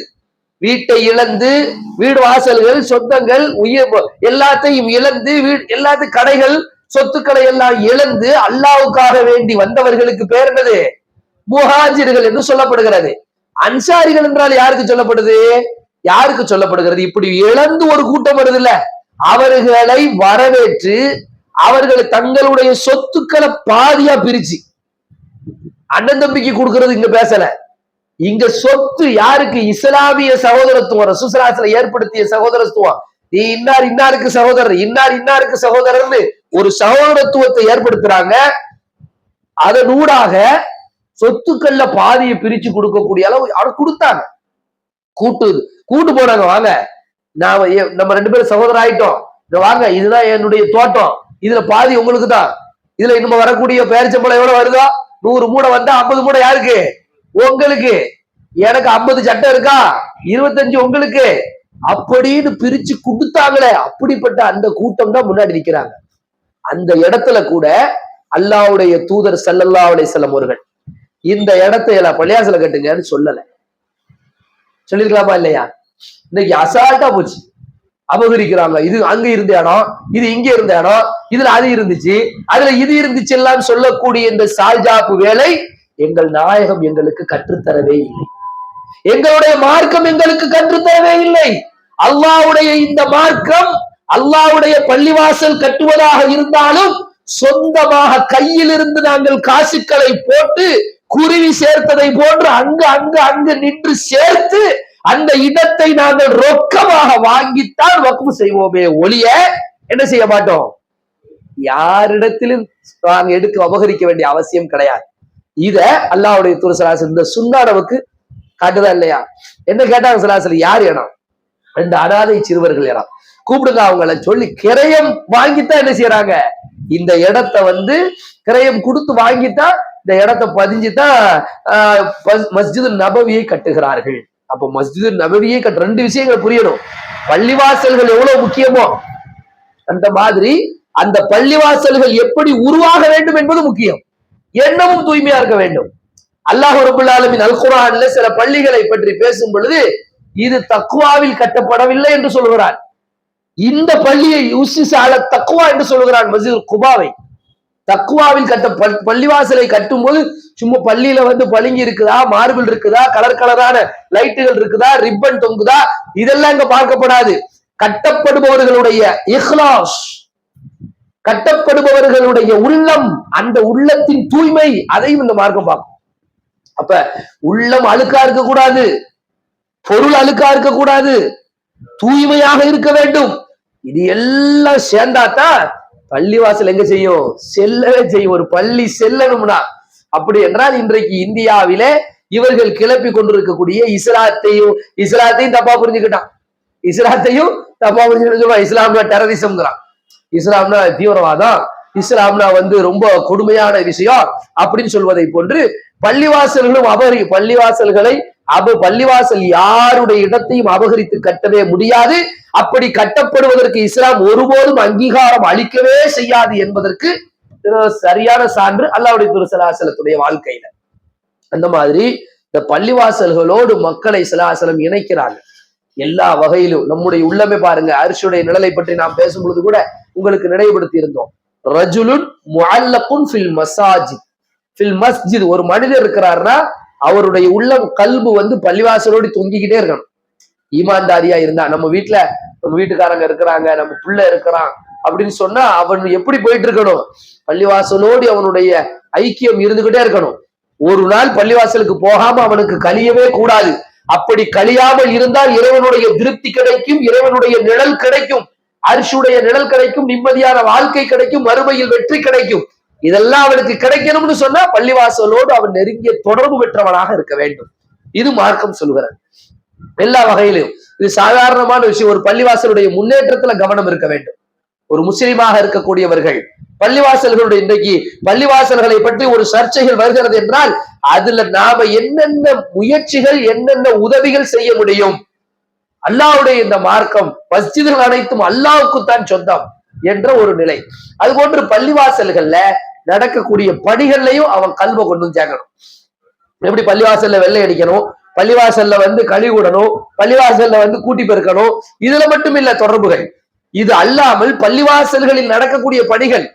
வீட்டை இழந்து, வீடு வாசல்கள், சொந்தங்கள், உயிர் எல்லாத்தையும் இழந்து, எல்லாத்தையும் கடைகள், சொத்துக்களை எல்லாம் இழந்து அல்லாஹ்வுக்காக வேண்டி வந்தவர்களுக்கு பேர் என்னது? முஹாஜிர்கள் என்று சொல்லப்படுகிறது. அன்சாரிகள் என்றால் யாருக்கு சொல்லப்படுது? யாருக்கு சொல்லப்படுகிறது? இப்படி இழந்து ஒரு கூட்டம் வருது இல்ல, அவர்களை வரவேற்று அவர்கள் தங்களுடைய சொத்துக்களை பாதியா பிரிச்சு, அண்ணன் தம்பிக்கு கொடுக்கிறது இங்க பேசல. இங்க சொத்து யாருக்கு? இஸ்லாமிய சகோதரத்துவம், ரசூலுல்லாஹி ஸல்லல்லாஹு அலைஹி வஸல்லம் ஏற்படுத்திய சகோதரத்துவம். நீ இன்னாருக்கு சகோதரர், இன்னாருக்கு சகோதரர்னு ஒரு சகோதரத்துவத்தை ஏற்படுத்துறாங்க. அதனூடாக சொத்துக்கள்ல பாதியை பிரிச்சு கொடுக்கக்கூடிய அளவு அவர் கொடுத்தாங்க. கூட்டு போனாங்க, வாங்க நம்ம 2 பேரும் சகோதரர் ஆயிட்டோம், வாங்க இதுதான் என்னுடைய தோட்டம், இதுல பாதி உங்களுக்கு தான். இதுல இன்னும் வரக்கூடிய பேரிச்சம்பழம் எவ்வளவு வருதோ, 100 மூடை வந்தா 50 மூடை யாருக்கு? உங்களுக்கு. எனக்கு 50 சட்டை இருக்கா, 25 உங்களுக்கு, அப்படின்னு பிரிச்சு கொடுத்தாங்களே. அப்படிப்பட்ட அந்த கூட்டம் தான் முன்னாடி நிக்கிறாங்க. அந்த இடத்துல கூட அல்லாஹ்வுடைய தூதர் ஸல்லல்லாஹு அலைஹி வஸல்லம் அவர்கள் இந்த இடத்தை எல்லாம் பள்ளிவாசல கட்டுங்கன்னு சொல்லல. சொல்லிருக்கலாமா இல்லையா? இன்னைக்கு அசால்ட்டா போச்சு, அபகரிக்கிறாங்க. இது அங்க இருந்த இடம், இது இங்க இருந்த இடம், இதுல அது இருந்துச்சு, அதுல இது இருந்துச்சு எல்லாம் சொல்லக்கூடிய இந்த சால்ஜாப்பு வேலை எங்கள் நாயகம் எங்களுக்கு கற்றுத்தரவே இல்லை. எங்களுடைய மார்க்கம் எங்களுக்கு கற்றுத்தரவே இல்லை. அல்லாஹ்வுடைய இந்த மார்க்கம், அல்லாஹ்வுடைய பள்ளிவாசல் கட்டுவதாக இருந்தாலும் சொந்தமாக கையில் இருந்து நாங்கள் காசுக்களை போட்டு குருவி சேர்த்ததை போன்று அங்கு நின்று சேர்த்து அந்த இடத்தை நாங்கள் ரொக்கமாக வாங்கித்தான் வக்ஃப் செய்வோமே ஒழிய என்ன செய்ய மாட்டோம். யாரிடத்திலும் நாங்கள் எடுக்க அபகரிக்க வேண்டிய அவசியம் கிடையாது. இத அல்லாஹ்வுடைய தூதர் ஸல்லல்லாஹு அலைஹி வஸல்லம் இந்த சுன்னாடவுக்கு காட்டுதா இல்லையா? என்ன கேட்டாங்க ஸல்லல்லாஹு அலைஹி வஸல்லம்? யார் இடம்? 2 அனாதை சிறுவர்கள் இடம், கூப்பிடுங்க அவங்கள சொல்லி கிரயம் வாங்கித்தான் என்ன செய்யறாங்க, இந்த இடத்தை கிரயம் கொடுத்து வாங்கித்தான் இந்த இடத்தை பதிஞ்சுதான் மஸ்ஜிது நபவியை கட்டுகிறார்கள். அப்ப மஸ்ஜிது நபவியை கட்ட 2 விஷயங்கள் புரியணும். பள்ளிவாசல்கள் எவ்வளவு முக்கியமோ அந்த மாதிரி அந்த பள்ளிவாசல்கள் எப்படி உருவாக வேண்டும் என்பது முக்கியம். எண்ணமும் தூய்மையா இருக்க வேண்டும். அல்லாஹ் ரப்பல் ஆலமீன் அல் குர்ஆன்ல சில பள்ளிகளை பற்றி பேசும் பொழுது இது தக்வாவில் கட்டப்படவில்லை என்று சொல்கிறான். இந்த பள்ளியை யுஸ்ஸிஸால தக்வா என்று சொல்கிறான். மஸ்ஜித் குபாவை தக்வாவில் பள்ளிவாசலை கட்டும் போது சும்மா பள்ளியில பளிங்கு இருக்குதா, மார்பிள் இருக்குதா, கலர் கலரான லைட்டுகள் இருக்குதா, ரிப்பன் தொங்குதா, இதெல்லாம் இங்க பார்க்கப்படாது. கட்டப்படுபவர்களுடைய இஹ்லாஸ், கட்டப்படுபவர்களுடைய உள்ளம், அந்த உள்ளத்தின் தூய்மை, அதையும் இந்த மார்க்கம் பார்க்கும். அப்ப உள்ளம் அழுக்கா இருக்க கூடாது, பொருள் அழுக்கா இருக்க கூடாது, தூய்மையாக இருக்க வேண்டும். இது எல்லாம் சேர்ந்தாதான் பள்ளிவாசல் எங்க செய்யும்? செல்லவே செய்யும். ஒரு பள்ளி செல்லணும்னா. அப்படி என்றால் இன்றைக்கு இந்தியாவிலே இவர்கள் கிளப்பி கொண்டிருக்கக்கூடிய இஸ்லாத்தையும் தப்பா புரிஞ்சுக்கிட்டான். இஸ்லாத்தையும் தப்பா புரிஞ்சுக்கிட்டு இஸ்லாம்னா டெரரிசம்ங்கிறான், இஸ்லாம்னா தீவிரவாதம், இஸ்லாம்னா ரொம்ப கொடுமையான விஷயம் அப்படின்னு சொல்வதை போன்று பள்ளிவாசல்களும் பள்ளிவாசல் யாருடைய இடத்தையும் அபகரித்து கட்டவே முடியாது. அப்படி கட்டப்படுவதற்கு இஸ்லாம் ஒருபோதும் அங்கீகாரம் அளிக்கவே செய்யாது என்பதற்கு சரியான சான்று அல்லாஹ்வுடைய தூதர் ஸல்லல்லாஹு அலைஹி வஸல்லம் வாழ்க்கையில. அந்த மாதிரி இந்த பள்ளிவாசல்களோடு மக்களை ஸல்லல்லாஹு அலைஹி வஸல்லம் இணைக்கிறாங்க எல்லா வகையிலும். நம்முடைய உள்ளமே பாருங்க, அர்ஷுடைய நிழலை பற்றி நாம் பேசும் பொழுது கூட உங்களுக்கு நினைவுபடுத்தி இருந்தோம். ரஜுலுன் முஅல்லகுன் ஃபில் மசாஜித், ஃபில் மஸ்ஜித். ஒரு மனிதர் இருக்கிறார்னா அவருடைய உள்ளம் கல்பு பள்ளிவாசலோடு தொங்கிக்கிட்டே இருக்கணும். ஈமான்தாரியா இருந்தா, நம்ம வீட்டுக்காரங்க இருக்கிறாங்க, நம்ம பிள்ளை இருக்கிறான் அப்படின்னு சொன்னா அவன் எப்படி போயிட்டு இருக்கணும்? பள்ளிவாசலோடு அவனுடைய ஐக்கியம் இருந்துகிட்டே இருக்கணும். ஒரு நாள் பள்ளிவாசலுக்கு போகாம அவனுக்கு கழியவே கூடாது. அப்படி கழியாமல் இருந்தால் இறைவனுடைய திருப்தி கிடைக்கும், இறைவனுடைய நிழல் கிடைக்கும், அர்ஷுடைய நிழல் கிடைக்கும், நிம்மதியான வாழ்க்கை கிடைக்கும், மறுமையில் வெற்றி கிடைக்கும். இதெல்லாம் அவனுக்கு கிடைக்கணும்னு சொன்னா பள்ளிவாசலோடு அவன் நெருங்கிய தொடர்பு பெற்றவனாக இருக்க வேண்டும். இது மார்க்கம் சொல்லுகிறது எல்லா வகையிலும். இது சாதாரணமான விஷயம். ஒரு பள்ளிவாசலுடைய முன்னேற்றத்துல கவனம் இருக்க வேண்டும். ஒரு முஸ்லிமாக இருக்கக்கூடியவர்கள் பள்ளிவாசல்களுடைய, இன்றைக்கு பள்ளிவாசல்களை பற்றி ஒரு சர்ச்சைகள் வருகிறது என்றால் அதுல நாம என்னென்ன முயற்சிகள், என்னென்ன உதவிகள் செய்ய முடியும்? அல்லாஹ்வுடைய இந்த மார்க்கம், மஸ்ஜிதுகள் அனைத்தும் அல்லாஹ்வுக்குத்தான் சொந்தம் என்ற ஒரு நிலை. அது போன்று பள்ளிவாசல்கள்ல நடக்கக்கூடிய பணிகள்லையும் அவன் கல்வை கொண்டு சேர்க்கணும். எப்படி பள்ளிவாசல்ல வெள்ளை அடிக்கணும், பள்ளிவாசல்ல கழுவி விடணும், பள்ளிவாசல்ல கூட்டி பெருக்கணும், இதுல மட்டும் இல்ல தொடர்புகள். இது அல்லாமல் பள்ளிவாசல்களில் நடக்கக்கூடிய பணிகள்,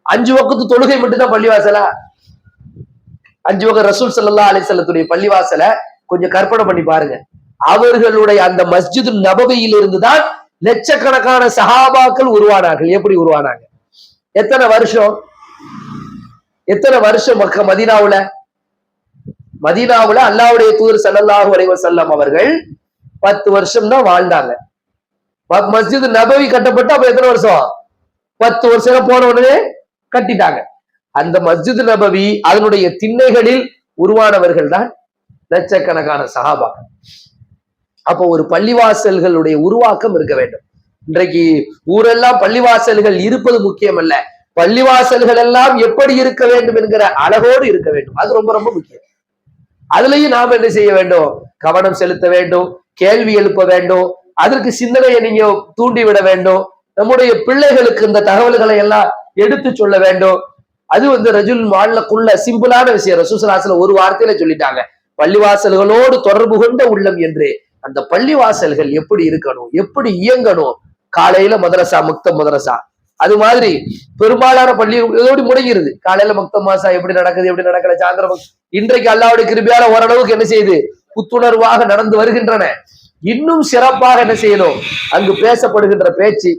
5 வக்து தொழுகை மட்டும்தான் பள்ளிவாசலா? 5 வக்து ரசூல் ஸல்லல்லாஹு அலைஹி வஸல்லம் பள்ளிவாசல கொஞ்சம் கற்பனை பண்ணி பாருங்க. அவர்களுடைய அந்த மஸ்ஜிது நபவியில் இருந்துதான் லட்சக்கணக்கான சஹாபாக்கள் உருவானார்கள். எப்படி உருவானாங்க? எத்தனை வருஷம் மதீனாவுல அல்லாஹ்வுடைய தூதர் ஸல்லல்லாஹு அலைஹி வஸல்லம் அவர்கள் 10 வருஷம் தான் வாழ்ந்தாங்க. மஸ்ஜிது நபவி கட்டப்பட்டு அப்ப எத்தனை வருஷம்? 10 வருஷம் போன உடனே கட்டிட்டாங்க. அந்த மஸ்ஜிது நபவி அதனுடைய திண்ணைகளில் உருவானவர்கள் தான் லட்சக்கணக்கான சஹாபாக்கள். அப்போ ஒரு பள்ளிவாசல்களுடைய உருவாக்கம் இருக்க வேண்டும். இன்றைக்கு ஊரெல்லாம் பள்ளிவாசல்கள் இருப்பது முக்கியம் அல்ல, பள்ளிவாசல்கள் எல்லாம் எப்படி இருக்க வேண்டும் என்கிற அழகோடு இருக்க வேண்டும். அது ரொம்ப ரொம்ப முக்கியம். அதுலயும் நாம் என்ன செய்ய வேண்டும்? கவனம் செலுத்த வேண்டும், கேள்வி எழுப்ப வேண்டும், அதற்கு சிந்தனையை நீங்க தூண்டி விட வேண்டும். நம்முடைய பிள்ளைகளுக்கு இந்த தகவல்களை எல்லாம் எடுத்து சொல்ல வேண்டும். அது ரஜுல் மால்லக்குள்ள சிம்பிளான விஷயம். ரசூல் ஸல்லல்லாஹு அலைஹி வஸல்லம் ஒரு வார்த்தையில சொல்லிட்டாங்க, பள்ளிவாசல்களோடு தொடர்பு கொண்ட உள்ளம் என்று. அந்த பள்ளிவாசல்கள் எப்படி இருக்கணும், எப்படி இயங்கணும்? காலையில மதரசா, மக்தப் மதரசா, அது மாதிரி பெரும்பாலான பள்ளி இதோடு முடங்கிருது. காலையில மக்தப் மாசா எப்படி நடக்குது, எப்படி நடக்கல, சாயந்தரம். இன்றைக்கு அல்லாஹ்வுடைய கிருபையால ஓரளவுக்கு என்ன செய்யுது? புத்துணர்வாக நடந்து வருகின்றன. இன்னும் சிறப்பாக என்ன செய்யணும்? அங்கு பேசப்படுகின்ற பேச்சு,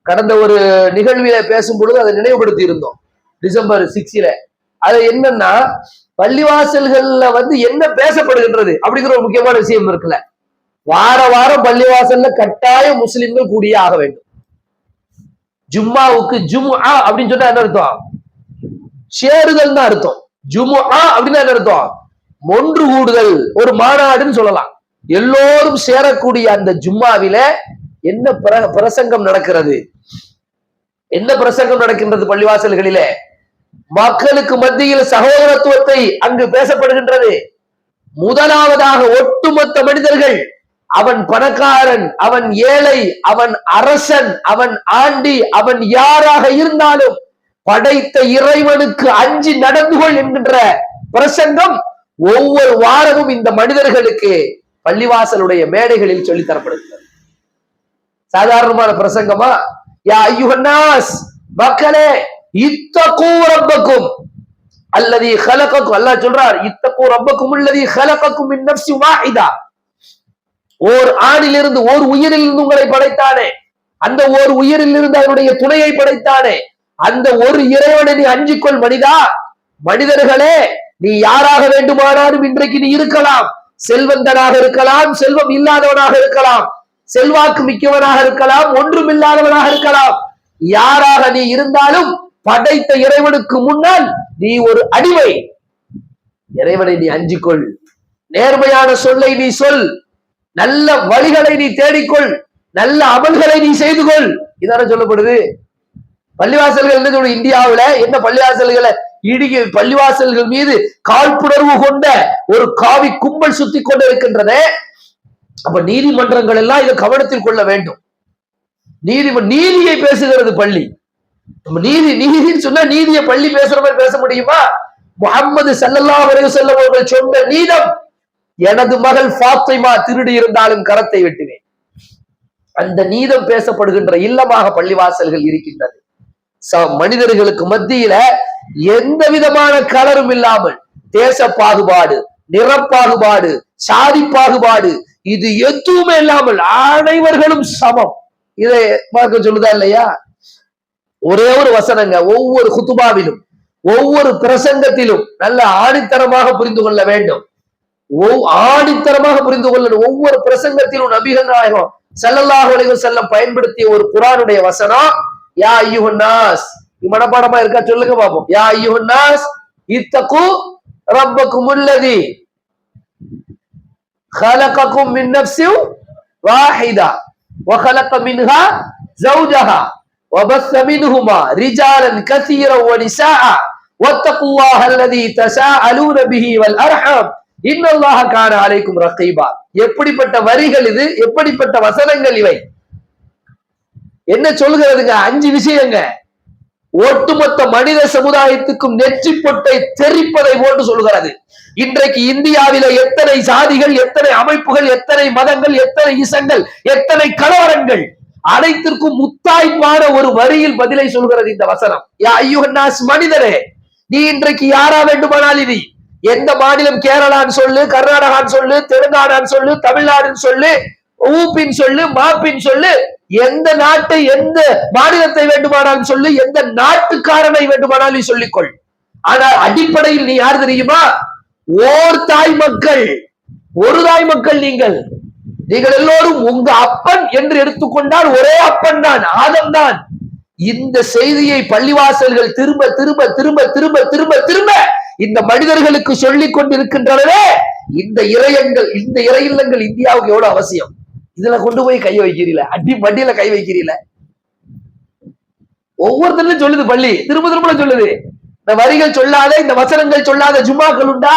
கடந்த ஒரு நிகழ்வில பேசும் பொழுது அதை நினைவுபடுத்தி இருந்தோம், டிசம்பர் 6ல. அது என்னன்னா, பள்ளிவாசல்கள்ல என்ன பேசப்படுகின்றது அப்படிங்கிற ஒரு முக்கியமான விஷயம் இருக்குல்ல. வாரம் பள்ளிவாசல்ல கட்டாயம் முஸ்லிம்கள் கூடியே ஆக வேண்டும். ஜும்மாவுக்கு ஜும்ஆ அப்படின்னு சொன்னா என்ன அர்த்தம்? சேருதல் தான் அர்த்தம். ஜும்ஆ அப்படின்னா என்ன அர்த்தம்? ஒன்று கூடுதல், ஒரு மாநாடுன்னு சொல்லலாம். எல்லோரும் சேரக்கூடிய அந்த ஜும்மாவில என்ன பிரசங்கம் நடக்கிறது? என்ன பிரசங்கம் நடக்கின்றது? பள்ளிவாசல்களிலே மக்களுக்கு மத்தியில் சகோதரத்துவத்தை அங்கு பேசப்படுகின்றது. முதலாவதாக ஒட்டுமொத்த மனிதர்கள், அவன் பணக்காரன், அவன் ஏழை, அவன் அரசன், அவன் ஆண்டி, அவன் யாராக இருந்தாலும் படைத்த இறைவனுக்கு அஞ்சி நடந்து கொள் என்கின்ற பிரசங்கம் ஒவ்வொரு வாரமும் இந்த மனிதர்களுக்கு பள்ளிவாசலுடைய மேடைகளில் சொல்லித்தரப்படுகிறது. சாதாரணமான பிரசங்கமா? யா அய்யுஹன்னாஸ், மக்களே, இத்தகூ ரப்பக்கும் அல்லதி ஹலகக்கும். அல்லாஹ் சொல்றார், இத்தகூ ரப்பக்கும் அல்லதி ஹலகக்கும் மின் நஃப்ஸின் வாஹிதா. ஓர் ஆணிலிருந்து ஓர் உயிரிலிருந்து உங்களை படைத்தானே, அந்த ஓர் உயிரிலிருந்து அதனுடைய துணையை படைத்தானே, அந்த ஒரு இறைவனை நீ அஞ்சிக்கொள் மனிதா. மனிதர்களே, நீ யாராக வேண்டுமானாலும் இன்றைக்கு நீ இருக்கலாம். செல்வந்தனாக இருக்கலாம், செல்வம் இல்லாதவனாக இருக்கலாம், செல்வாக்கு மிக்கவனாக இருக்கலாம், ஒன்றும் இல்லாதவனாக இருக்கலாம். யாராக நீ இருந்தாலும் படைத்த இறைவனுக்கு முன்னால் நீ ஒரு அடிமை. இறைவனை நீ அஞ்சிக்கொள், நேர்மையான சொல்லை நீ சொல், நல்ல வழிகளை நீ தேடிக்கொள், நல்ல அமல்களை நீ செய்து கொள். இதான சொல்லப்படுது. பள்ளிவாசல்கள் என்ன சொல்லுது? இந்தியாவுல என்ன பள்ளிவாசல்களை இடிக்க, பள்ளிவாசல்கள் மீது காழ்ப்புணர்வு கொண்ட ஒரு காவி கும்பல் சுத்தி கொண்டு இருக்கின்றன. அப்ப நீதிமன்றங்கள் எல்லாம் இதை கவனத்தில் கொள்ள வேண்டும். நீதியை பேசுகிறது பள்ளி. நீதின்னு சொன்னா நீதியை பள்ளி பேசுற மாதிரி பேச முடியுமா? முஹம்மது ஸல்லல்லாஹு அலைஹி வஸல்லம் அவர்கள் சொன்ன நீதம், எனது மகள் ஃபாத்திமா திருடி இருந்தாலும் கரத்தை வெட்டுவேன். அந்த நீதம் பேசப்படுகின்ற இல்லமாக பள்ளிவாசல்கள் இருக்கின்றது. மனிதர்களுக்கு மத்தியில எந்த விதமான கலரும் இல்லாமல், தேச பாகுபாடு, நிறப்பாகுபாடு, சாதி பாகுபாடு, இது எதுவுமே இல்லாமல் அனைவர்களும் சமம். இதை பார்க்க சொல்லுதா இல்லையா? ஒரே ஒரு வசனங்க ஒவ்வொரு குத்துபாவிலும் ஒவ்வொரு பிரசங்கத்திலும் நல்ல ஆணித்தரமாக புரிந்து கொள்ள வேண்டும். ஆணித்தரமாக புரிந்து கொள்ள ஒவ்வொரு பிரசங்கத்திலும் நபிகள் நாயகம் ஸல்லல்லாஹு அலைஹி வஸல்லம் பயன்படுத்திய ஒரு குர்ஆனுடைய வசனம், யா அய்யுஹன் நாஸ். மனப்பாடமா இருக்கா? சொல்லுங்க பாப்போம். யா அய்யுஹன் நாஸ் இத்தகு ரப்பக்குமுல்லதி خلقكم من نفس واحدة وخلق منها زوجها وبث منهما رجالا كثيرا ونساء واتقوا الله الذي تساءلون به والأرحام إن الله كان عليكم رقيبا. எப்படிப்பட்ட வரிகள் இது, எப்படிப்பட்ட வசனங்கள் இவை! என்ன சொல்கிறதுங்க? 5 விஷயங்க. ஒட்டுமொத்த மனித சமுதாயத்துக்கும் நெற்றி பொட்டை தெரிப்பதை போன்று சொல்கிறது. இன்றைக்கு இந்தியாவில எத்தனை சாதிகள், எத்தனை அமைப்புகள், எத்தனை மதங்கள், எத்தனை இசங்கள், எத்தனை கலவரங்கள், அனைத்திற்கும் முத்தாய்ப்பான ஒரு வரியில் பதிலை சொல்கிறது இந்த வசனம். யா அய்யுஹன் நாஸ், மனிதரே, நீ இன்றைக்கு யாரா வேண்டுமானால் நீ எந்த மாநிலம், கேரளான்னு சொல்லு, கர்நாடகான்னு சொல்லு, தெலுங்கானான்னு சொல்லு, தமிழ்நாடுன்னு சொல்லு, ஊப்பின்னு சொல்லு, மாப்பின்னு சொல்லு, எந்த நாட்டை எந்த மாநிலத்தை வேண்டுமானாலும் சொல்லு, எந்த நாட்டுக்காரனை வேண்டுமானாலும் சொல்லிக்கொள். ஆனால் அடிப்படையில் நீ யார் தெரியுமா? ஓர் தாய் மக்கள், ஒரு தாய் மக்கள். நீங்கள் எல்லோரும் உங்க அப்பன் என்று எடுத்துக்கொண்டால் ஒரே அப்பன் தான், ஆதம் தான். இந்த செய்தியை பள்ளிவாசல்கள் திரும்ப திரும்ப திரும்ப திரும்ப திரும்ப திரும்ப இந்த மனிதர்களுக்கு சொல்லிக் கொண்டிருக்கின்றனவே. இந்த இறை இல்லங்கள் இந்தியாவுக்கு எவ்வளவு அவசியம். இதுல கொண்டு போய் கை வைக்கிறீல, அடி மண்டியில கை வைக்கிறீல. ஒவ்வொருத்தரும் சொல்லுது பள்ளி, திரும்ப திரும்ப சொல்லுது. இந்த வரிகள் சொல்லாத, இந்த வசனங்கள் சொல்லாத ஜும்மாக்கள் உண்டா?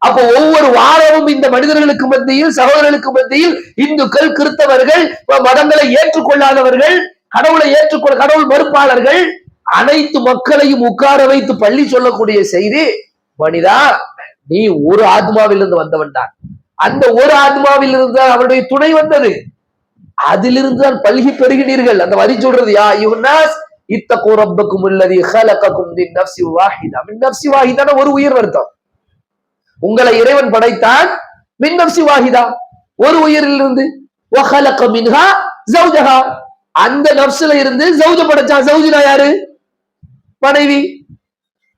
அப்போ ஒவ்வொரு வாரமும் இந்த மனிதர்களுக்கு மத்தியில், சகோதரர்களுக்கு மத்தியில் இந்துக்கள், கிறிஸ்தவர்கள், மதங்களை ஏற்றுக்கொள்ளாதவர்கள், கடவுள் மறுப்பாளர்கள், அனைத்து மக்களையும் உட்கார வைத்து பள்ளி சொல்லக்கூடிய செய்தி, மனிதா, நீ ஒரு ஆத்மாவிலிருந்து வந்தவன் தான். அந்த ஒரு ஆத்மாவில் இருந்து அவருடைய துணை வந்தது. அதிலிருந்து தான் பல்கி பெருகினீர்கள். அந்த வரி சொல்றது, யா அய்யுஹன் நாஸ் இத்தகு ரப்பக்குமுல்லதி خلقكم من نفس واحدة. من نفس واحدة ஒரு உயிர் வருத்தம். உங்களை இறைவன் படைத்தான் மின் நஃப்ஸி வாஹிதா, ஒரு உயிரிலிருந்து. وخلق منها زوجها, அந்த நஃப்ஸ்ல இருந்து ஜௌஜ படைச்சான். ஜௌஜ்னா யாரு? மனைவி.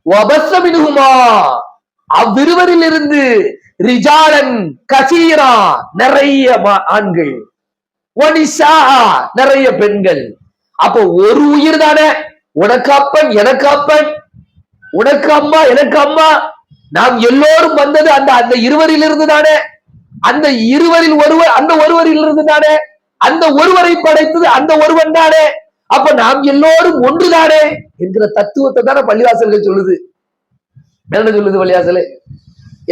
وبث منهما, அவ்விருவரில் இருந்து ரிஜாலன் கசீரா, நிறைய ஆண்கள், வனிசா, நிறைய பெண்கள். அப்போ ஒரு உயிர் தானே. உனக்கு அப்பன், எனக்கு அப்பன், உனக்கு அம்மா, எனக்கு அம்மா, நாம் எல்லோரும் வந்தது அந்த இருவரில் இருந்து தானே. அந்த இருவரில் ஒருவர், அந்த ஒருவரில் இருந்து தானே. அந்த ஒருவரை படைத்தது அந்த ஒருவன் தானே. அப்ப நாம் எல்லோரும் ஒன்றுதானே என்கிற தத்துவத்தை தானே பள்ளிவாசல்கள் சொல்லுது. என்ன சொல்லுது பள்ளிவாசல்?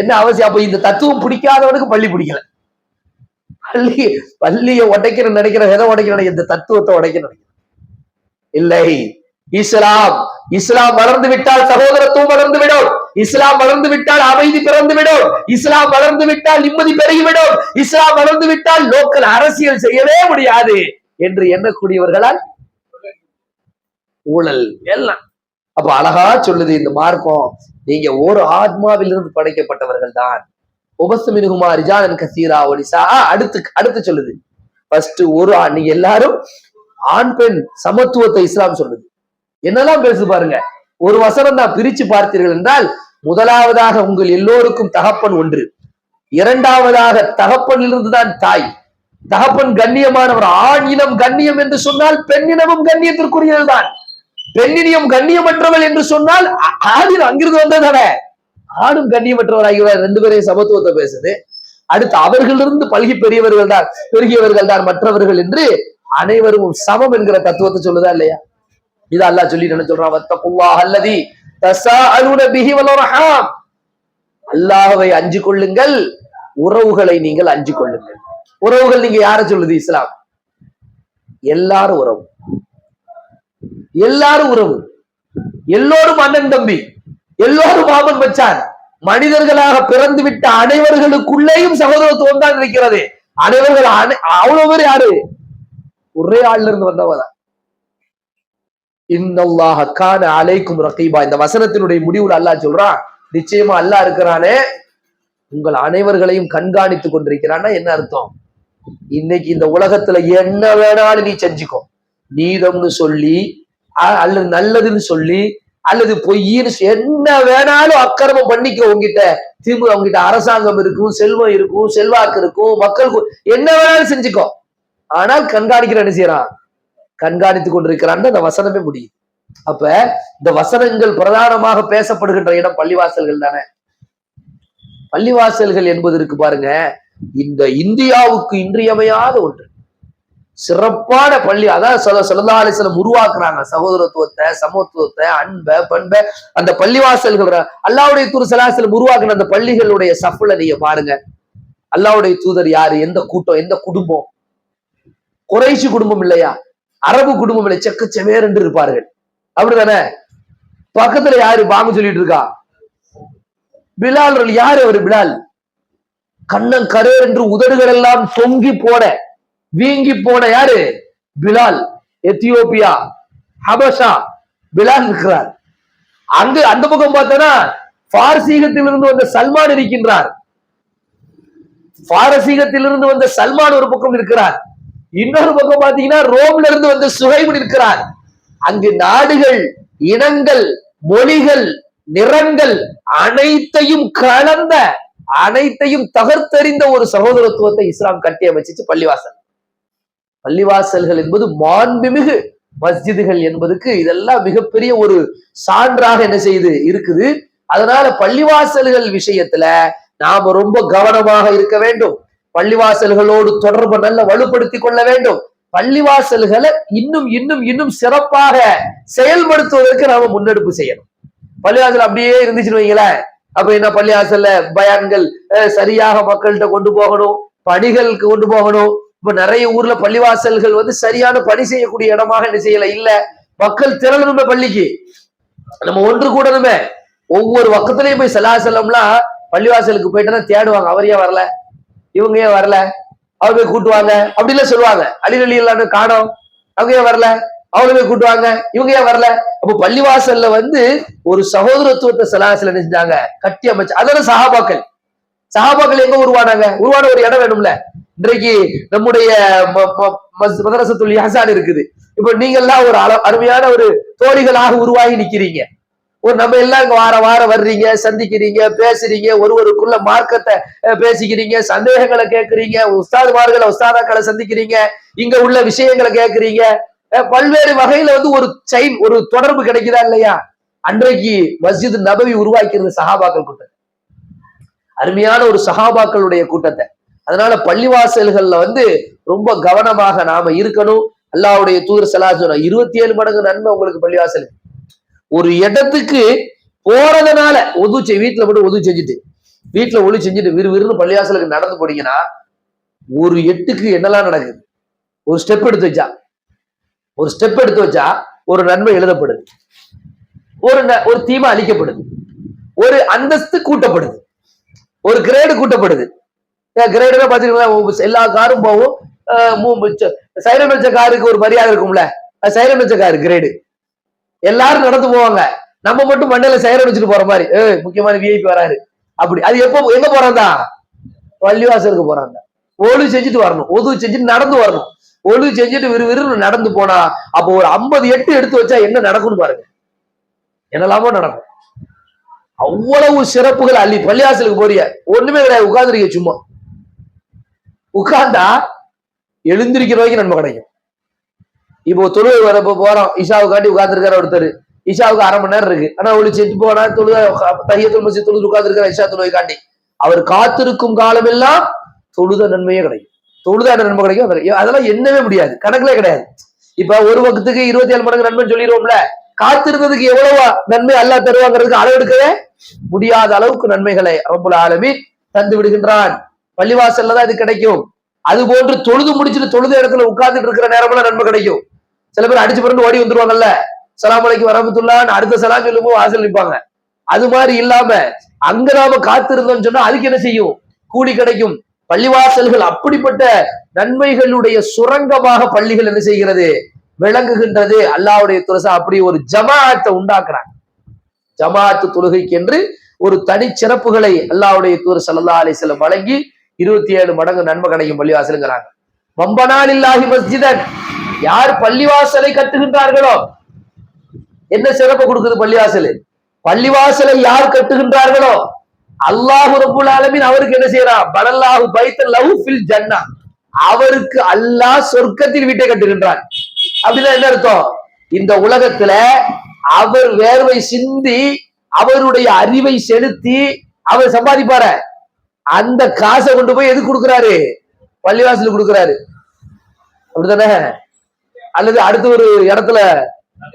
என்ன அவசியம்? அப்ப இந்த தத்துவம் பிடிக்காதவனுக்கு பள்ளி பிடிக்கல. பள்ளியை உடைக்கிற நினைக்கிற, எதை உடைக்கிற, இந்த தத்துவத்தை உடைக்க நினைக்கிற இல்லை. இஸ்லாம் வளர்ந்து விட்டால் சகோதரத்துவம் வளர்ந்து விடும். இஸ்லாம் வளர்ந்து விட்டால் அமைதி பிறந்து விடும். இஸ்லாம் வளர்ந்து விட்டால் நிம்மதி பெருகிவிடும். இஸ்லாம் வளர்ந்து விட்டால் லோக்கல் அரசியல் செய்யவே முடியாது என்று எண்ணக்கூடியவர்களால் ஊழல் எல்லாம். அப்ப அழகா சொல்லுது இந்த மார்க்கம், நீங்க ஒரு ஆத்மாவிலிருந்து படைக்கப்பட்டவர்கள் தான். உபஸ்மினுகுமா ரிஜாலன் கசீரா ஒலிசா. அடுத்து சொல்லுது. ஃபர்ஸ்ட் நீங்க எல்லாரும் ஆண் பெண் சமத்துவத்தை இஸ்லாம் சொல்லுது. என்னெல்லாம் பேசு பாருங்க. ஒரு வசனம் தான் பிரிச்சு பார்த்தீர்கள் என்றால், முதலாவதாக உங்கள் எல்லோருக்கும் தகப்பன் ஒன்று, இரண்டாவதாக தகப்பனிலிருந்து தான் தாய். தகப்பன் கண்ணியமானவர். ஆண் இனம் கண்ணியம் என்று சொன்னால் பெண்ணினமும் கண்ணியத்திற்குரியது தான். பெண்ணினியம் கண்ணியமற்றவள் என்று சொன்னால் ஆணினம் அங்கிருந்து வந்ததானே, ஆணும் கண்ணியமற்றவர் ஆகியோர். ரெண்டு பேரையும் சமத்துவத்தை பேசுது. அடுத்து அவர்களிருந்து பெருகியவர்கள் தான் மற்றவர்கள் என்று அனைவரும் சமம் என்கிற தத்துவத்தை சொல்லுதா இல்லையா? இது அல்லாஹ் சொல்லி என்ன சொல்றான்? வத்தகுல்லாஹ் அல்லதி தஸாஅலூன பிஹி வல் அர்ஹாம். அல்லாஹ்வை அஞ்சு கொள்ளுங்கள், உறவுகளை நீங்கள் அஞ்சு கொள்ளுங்கள். உறவுகள் நீங்க யார சொல்லுது? இஸ்லாம். எல்லாரும் உறவு, எல்லாரும் உறவு, எல்லோரும் அண்ணன் தம்பி, எல்லோரும் மாமன் மச்சான். மனிதர்களாக பிறந்து விட்ட அனைவர்களுக்குள்ளேயும் சகோதரத்துவம் தான் இருக்கிறது. அனைவர்கள் அவ்வளவு பேர் யாரு? ஒரே ஆள்ல இருந்து வந்தவங்க. இன்னல்லாஹ கான அலைக்கும் ரகீபா. இந்த வசனத்தினுடைய முடிவுல அல்லாஹ் சொல்றான், நிச்சயமா அல்லாஹ் இருக்கிறானே உங்கள் அனைவர்களையும் கண்காணித்துக் கொண்டிருக்கிறான்னா என்ன அர்த்தம்? இன்னைக்கு இந்த உலகத்துல என்ன வேணாலும் நீ செஞ்சுக்கோ, நீதம்னு சொல்லி அல்லது நல்லதுன்னு சொல்லி அல்லது பொய்ன்னு என்ன வேணாலும் அக்கிரமம் பண்ணிக்க. உங்ககிட்ட அவங்ககிட்ட அரசாங்கம் இருக்கும், செல்வம் இருக்கும், செல்வாக்கு இருக்கும், மக்களுக்கு என்ன வேணாலும் செஞ்சுக்கோ. ஆனால் கண்காணிக்கிற என்ன செய்யறான்? கண்காணித்துக் கொண்டிருக்கிறான். அந்த வசனமே முடியும். அப்ப இந்த வசனங்கள் பிரதானமாக பேசப்படுகின்ற இடம் பள்ளிவாசல்கள் தானே. பள்ளிவாசல்கள் என்பதற்கு பாருங்க, இந்த இந்தியாவுக்கு இன்றியமையாத ஒன்று. சிறப்பான பள்ளி. அதான் ஸல்லல்லாஹு அலைஹி வஸல்லம் உருவாக்குறாங்க சகோதரத்துவத்தை, சமத்துவத்தை, அன்பை, பண்பை. அந்த பள்ளிவாசல்கள் அல்லாஹ்வுடைய தூதர் ஸல்லல்லாஹு அலைஹி வஸல்லம் உருவாக்குன அந்த பள்ளிகளுடைய சஃப்ல நீங்க பாருங்க. அல்லாஹ்வுடைய தூதர் யாரு? எந்த கூட்டம், எந்த குடும்பம்? குறைஷி குடும்பம் இல்லையா, அரபு குடும்பம் இல்லை, செக்கச்சவேர் என்று இருப்பார்கள். அப்படிதானே? பக்கத்துல யாரு பாங்கு சொல்லிட்டு இருக்கா? பிலால். யாரு அவரு? பிலால். கண்ணன் கரேர் என்று உதடுகள் எல்லாம் தொங்கி போன, வீங்கி போன யாரு? பிலால். எத்தியோப்பியா, ஹபஷா பிலால் இருக்கிறார். அங்கு அந்த பக்கம் பார்த்தனா பாரசீகத்திலிருந்து வந்த சல்மான் இருக்கின்றார். பாரசீகத்திலிருந்து வந்த சல்மான் ஒரு பக்கம் இருக்கிறார். இன்னொரு பக்கம் பாத்தீங்கன்னா ரோம்ல இருந்து வந்த சுஹைப் இருக்கிறார். அங்கு நாடுகள், இனங்கள், மொழிகள், நிறங்கள் அனைத்தையும் கலந்த, அனைத்தையும் தகர்த்தெறிந்த ஒரு சகோதரத்துவத்தை இஸ்லாம் கட்டி அமைச்சிச்சு பள்ளிவாசல். பள்ளிவாசல்கள் என்பது மாண்புமிகு மஸ்ஜிதுகள் என்பதுக்கு இதெல்லாம் மிகப்பெரிய ஒரு சான்றாக என்ன செய்து இருக்குது. அதனால பள்ளிவாசல்கள் விஷயத்துல நாம ரொம்ப கவனமாக இருக்க வேண்டும். பள்ளிவாசல்களோடு தொடர்பை நல்ல வலுப்படுத்தி கொள்ள வேண்டும். பள்ளிவாசல்களை இன்னும் இன்னும் இன்னும் சிறப்பாக செயல்படுத்துவதற்கு நாம முன்னெடுப்பு செய்யணும். பள்ளிவாசல் அப்படியே இருந்துச்சுன்னு வைங்களேன், அப்ப என்ன, பள்ளிவாசல்ல பயான்கள் சரியாக மக்கள்கிட்ட கொண்டு போகணும், பணிகளுக்கு கொண்டு போகணும். இப்ப நிறைய ஊர்ல பள்ளிவாசல்கள் சரியான பணி செய்யக்கூடிய இடமாக என்ன செய்யல இல்ல. மக்கள் திரளணுமே பள்ளிக்கு, நம்ம ஒன்று கூடணுமே. ஒவ்வொரு பக்கத்துலயும் போய் சலாசலம்லாம் பள்ளிவாசலுக்கு போயிட்டு தேடுவாங்க, அவர் ஏன் வரல, இவங்க ஏன் வரல, அவங்க போய் கூட்டுவாங்க அப்படிலாம் சொல்லுவாங்க. அலிரலி எல்லாரும் காணோம், அவங்க ஏன் வரல, அவங்கள போய் கூட்டுவாங்க, இவங்க ஏன் வரல. அப்போ பள்ளிவாசல்ல ஒரு சகோதரத்துவத்தை சலாசல என்ன செஞ்சாங்க, கட்டி அமைச்சு. அதெல்லாம் சஹாபாக்கள் எங்க உருவானாங்க? உருவான ஒரு இடம் வேணும்ல. இன்றைக்கு நம்முடைய மதரசத்துல் இஹ்சான் இருக்குது. இப்ப நீங்க எல்லாம் ஒரு அருமையான ஒரு தோழிகளாக உருவாகி நிக்கிறீங்க. நம்ம எல்லாம் இங்க வார வாரம் வர்றீங்க, சந்திக்கிறீங்க, பேசுறீங்க, ஒருவருக்குள்ள மார்க்கத்தை பேசிக்கிறீங்க, சந்தேகங்களை கேட்கறீங்க, உஸ்தாதாக்களை சந்திக்கிறீங்க, இங்க உள்ள விஷயங்களை கேட்கறீங்க. பல்வேறு வகையில ஒரு செயின், ஒரு தொடர்பு கிடைக்குதா இல்லையா? அன்றைக்கு மஸ்ஜித் நபவி உருவாக்கிறது சஹாபாக்கள் கூட்டம், அருமையான ஒரு சஹாபாக்களுடைய கூட்டத்தை. அதனால பள்ளிவாசல்கள்ல ரொம்ப கவனமாக நாம இருக்கணும். அல்லாஹ்வுடைய தூதர் ஸல்லல்லாஹு அலைஹி வஸல்லம் 27 மடங்கு நன்மை உங்களுக்கு பள்ளிவாசல். ஒரு இடத்துக்கு போறதுனால வீட்டுல மட்டும் ஒது செஞ்சுட்டு, வீட்டுல ஒளி செஞ்சுட்டு விறுவிறுன்னு பள்ளிவாசலுக்கு நடந்து போனீங்கன்னா ஒரு எட்டுக்கு என்னெல்லாம் நடக்குது. ஒரு ஸ்டெப் எடுத்து வச்சா ஒரு நன்மை எழுதப்படுது, ஒரு தீமை அளிக்கப்படுது, ஒரு அந்தஸ்து கூட்டப்படுது, ஒரு கிரேடு கூட்டப்படுது. கிரேடுனா பாத்தீங்கன்னா எல்லா காரும் போகும். சைரன் வச்ச காருக்கு ஒரு மரியாதை இருக்கும்ல, சைரன் வச்ச காரு கிரேடு. எல்லாரும் நடந்து போவாங்க, நம்ம மட்டும் மண்ணில சைரன் வச்சுட்டு போற மாதிரி முக்கியமான விஐபி வராரு அப்படி. அது எப்போ எங்க போறதா? பள்ளிவாசலுக்கு போறாங்க. ஒழு செஞ்சுட்டு வரணும், ஒது செஞ்சுட்டு நடந்து வரணும். ஒழு செஞ்சுட்டு விறுவிறு நடந்து போனா அப்போ ஒரு 50 எட்டு எடுத்து வச்சா என்ன நடக்கும்னு பாருங்க. என்னெல்லாமோ நடக்கும். அவ்வளவு சிறப்புகள் அள்ளி. பள்ளிவாசலுக்கு போறிய ஒண்ணுமே கிடையாது, உட்கார்ந்துருக்க, சும்மா உட்கார்ந்தா எழுந்திருக்கிற வரைக்கும் நன்மை கிடைக்கும். இப்போ தொழுகை வரப்ப போறோம், இஷாவுக்காண்டி உட்கார்ந்துருக்காரு ஒருத்தர், இஷாவுக்கு 1/2 மணி நேரம் இருக்கு, ஆனா ஒளி செட்டு போனா தொழுகை தஹியத்துல் மஸ்ஜித் தொழுது உட்கார்ந்துருக்காரு இஷா தொழுகைக்காண்டி. அவர் காத்திருக்கும் காலம் எல்லாம் தொழுத நன்மையே கிடைக்கும், தொழுத நன்மை கிடைக்கும். அதெல்லாம் எண்ணவே முடியாது, கணக்குலே கிடையாது. இப்ப ஒரு வகுத்துக்கு 27 மடங்கு நன்மை சொல்லிடுவோம்ல, காத்திருந்ததுக்கு எவ்வளவு நன்மை அல்லாஹ் தருவாங்கிறதுக்கு அளவெடுக்கவே முடியாத அளவுக்கு நன்மைகளை ரப்புல் ஆலமீன் தந்து விடுகின்றான். பள்ளிவாசல்ல தான் இது கிடைக்கும். அது போன்று தொழுது முடிச்சுட்டு தொழுத இடத்துல உட்கார்ந்துட்டு இருக்கிற நேரமெல்லாம் நன்மை கிடைக்கும். சில பேர் அடிச்சு பிறந்து ஓடி வந்துருவாங்கல்ல, சலாம் அலைக்கும் வரஹ்மத்துல்லாஹ்னு அடுத்த சலாம் சொல்லும்போது வாசல் நிற்பாங்க. அது மாதிரி இல்லாம அங்க நாம காத்திருந்தோம்னு சொன்னா அதுக்கு என்ன செய்யும், கூலி கிடைக்கும். பள்ளிவாசல்கள் அப்படிப்பட்ட நன்மைகளுடைய சுரங்கமாக பள்ளிகள் என்ன செய்கிறது, விளங்குகின்றது. அல்லாஹ்வுடைய துரசா அப்படி ஒரு ஜமாஅத்தை உண்டாக்குறாங்க. ஜமாஅத்து தொழுகைக்கு என்று ஒரு தனி சிறப்புகளை அல்லாஹ்வுடைய தூதர் ஸல்லல்லாஹு அலைஹி வஸல்லம் வழங்கி 27 மடங்கு நன்மை கிடைக்கும் பள்ளிவாசலுங்கிறாங்க. மம்பனாலில்லாஹி மஸ்ஜிதன், யார் பள்ளிவாசலை கட்டுகின்றார்களோ, என்ன சிறப்பு கொடுக்குது பள்ளிவாசல், பள்ளிவாசலை யார் கட்டுகின்றார்களோ அல்லாஹ் ரப்புல் ஆலமீன் அவருக்கு என்ன செய்யறான், பனல்லாஹு பைத்தன் லஹு ஃபில் ஜன்னah, அவருக்கு அல்லாஹ் சொர்க்கத்தில் வீட்டை கட்டுகின்றான். அப்படின்னா என்ன அர்த்தம், இந்த உலகத்துல அவர் வேர்வை சிந்தி அவருடைய அறிவை செலுத்தி அவர் சம்பாதிப்பார, அந்த காசை கொண்டு போய் எது கொடுக்கிறாரு, பள்ளிவாசலுக்கு கொடுக்கிறாரு. அப்படித்தானே? அல்லது அடுத்த ஒரு இடத்துல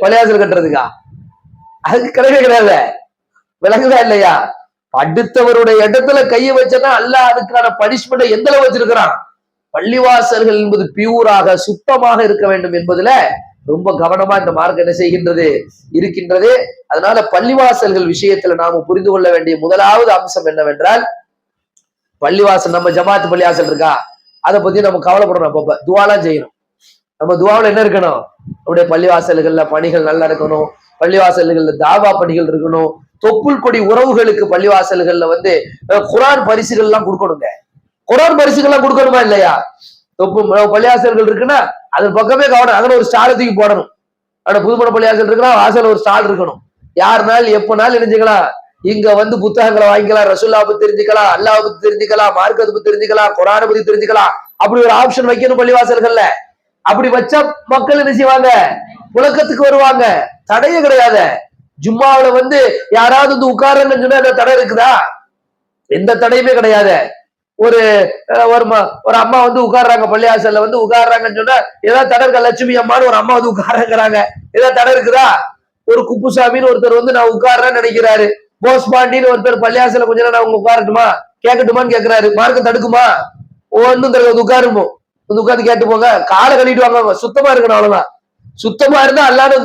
பள்ளிவாசல் கட்டுறதுக்கா? அதுக்கு கிடையவே கிடையாது. விளங்குதா இல்லையா? அடுத்தவருடைய இடத்துல கையை வச்சா அல்லாஹ் அதுக்கான பனிஷ்மெண்ட் எந்த அளவு வச்சிருக்கிறான். பள்ளிவாசல்கள் என்பது பியூராக சுத்தமாக இருக்க வேண்டும் என்பதுல ரொம்ப கவனமா இந்த மார்க்கம் என்ன செய்கின்றது, இருக்கின்றது. அதனால பள்ளிவாசல்கள் விஷயத்துல நாம புரிந்து கொள்ள வேண்டிய முதலாவது அம்சம் என்னவென்றால், பள்ளிவாசல் நம்ம ஜமாத்து பள்ளிவாசல் இருக்கா, அதை பத்தி நம்ம கவலைப்படணும். அப்பப்ப துவாலாம் செய்யணும். நம்ம துவாவில் என்ன இருக்கணும், நம்முடைய பள்ளிவாசல்கள்ல பணிகள் நல்லா இருக்கணும், பள்ளிவாசல்கள்ல தாவா பணிகள் இருக்கணும், தொப்புள் கொடி உறவுகளுக்கு பள்ளிவாசல்கள்ல குர்ஆன் பரிசுகள் எல்லாம் கொடுக்கணுங்க. குர்ஆன் பரிசுகள் எல்லாம் கொடுக்கணுமா இல்லையா? தொப்பு பள்ளிவாசல்கள் இருக்குன்னா அதன் பக்கமே கவனம், அங்கே ஒரு ஸ்டாலை தூக்கி போடணும். ஆனா புதுமண பள்ளிவாசல் இருக்குன்னா வாசல் ஒரு ஸ்டால் இருக்கணும். யாருனாலும் எப்பனாலும் நினைச்சுக்கலாம், இங்க புத்தகங்களை வாங்கிக்கலாம், ரசூலுல்லாஹ் பத்தி தெரிஞ்சுக்கலாம், அல்லாஹ் பத்தி தெரிஞ்சுக்கலாம், மார்க்கத்தை பத்தி தெரிஞ்சுக்கலாம், குர்ஆனை பத்தி தெரிஞ்சுக்கலாம். அப்படி ஒரு ஆப்ஷன் வைக்கணும் பள்ளிவாசல்கள்ல. அப்படி வச்சா மக்கள் என்ன செய்வாங்க, புழக்கத்துக்கு வருவாங்க. தடையே கிடையாது. ஜும்மாவுல யாராவது உட்காருன்னு சொன்னா அந்த தடை இருக்குதா? எந்த தடையுமே கிடையாது. ஒரு ஒரு அம்மா உட்கார்றாங்க பள்ளிவாசல்ல உட்கார்றாங்கன்னு சொன்னா ஏதாவது தடை இருக்கா? லட்சுமி அம்மான்னு ஒரு அம்மா உட்கார்றாங்கிறாங்க, ஏதாவது தடை இருக்குதா? ஒரு குப்புசாமின்னு ஒருத்தர் நான் உட்கார்றேன்னு நினைக்கிறாரு, போஸ்பாண்டின்னு ஒருத்தர் பள்ளிவாசல்ல கொஞ்ச நேரம் அவங்க உட்காரட்டுமா கேட்கட்டுமான்னு கேட்கிறாரு, மார்க்கம் தடுக்குமா? ஒன்னும் உட்காருமோ, உட்கார்ந்து கேட்டு போங்க, காலை கழிட்டு வாங்க, சுத்தமா இருக்கணும், அவ்வளவுதான். சுத்தமா இருந்தா அல்லாஹ்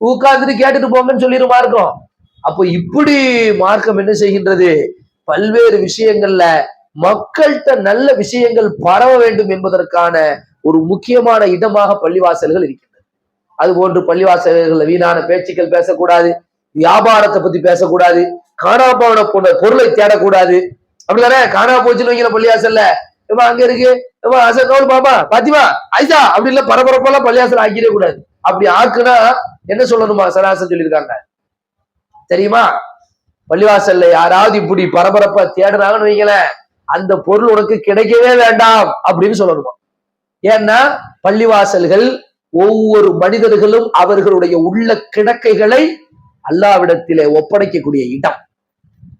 உட்கார்ந்துட்டு கேட்டுட்டு போங்கன்னு சொல்லிடும் மார்க்கம். அப்போ இப்படி மார்க்கம் என்ன செய்கின்றது, பல்வேறு விஷயங்கள்ல மக்கள்கிட்ட நல்ல விஷயங்கள் பரவ வேண்டும் என்பதற்கான ஒரு முக்கியமான இடமாக பள்ளிவாசல்கள் இருக்கின்றது. அது போன்று பள்ளிவாசல்கள் வீணான பேச்சுக்கள் பேசக்கூடாது, வியாபாரத்தை பத்தி பேசக்கூடாது, காணாம போன பொருளை தேடக்கூடாது. அப்படிதானே? காணாம போச்சுன்னு வைக்கிற பள்ளிவாசல்ல அங்க இருக்கு பாப்பா பாத்திமா ஐசா அப்படி இல்ல பரபரப்பெல்லாம் பள்ளிவாசல் ஆக்கிடவே கூடாது. அப்படி ஆக்குனா என்ன சொல்லணுமா, சராசரி சொல்லியிருக்காங்க தெரியுமா? பள்ளிவாசல்ல யாராவது இப்படி பரபரப்பா தேடுறாங்கன்னு வைங்களேன், அந்த பொருள் உனக்கு கிடைக்கவே வேண்டாம் அப்படின்னு சொல்லணுமா. ஏன்னா பள்ளிவாசல்கள் ஒவ்வொரு மனிதர்களும் அவர்களுடைய உள்ள கிடக்கைகளை அல்லாஹ்விடத்திலே ஒப்படைக்கக்கூடிய இடம்.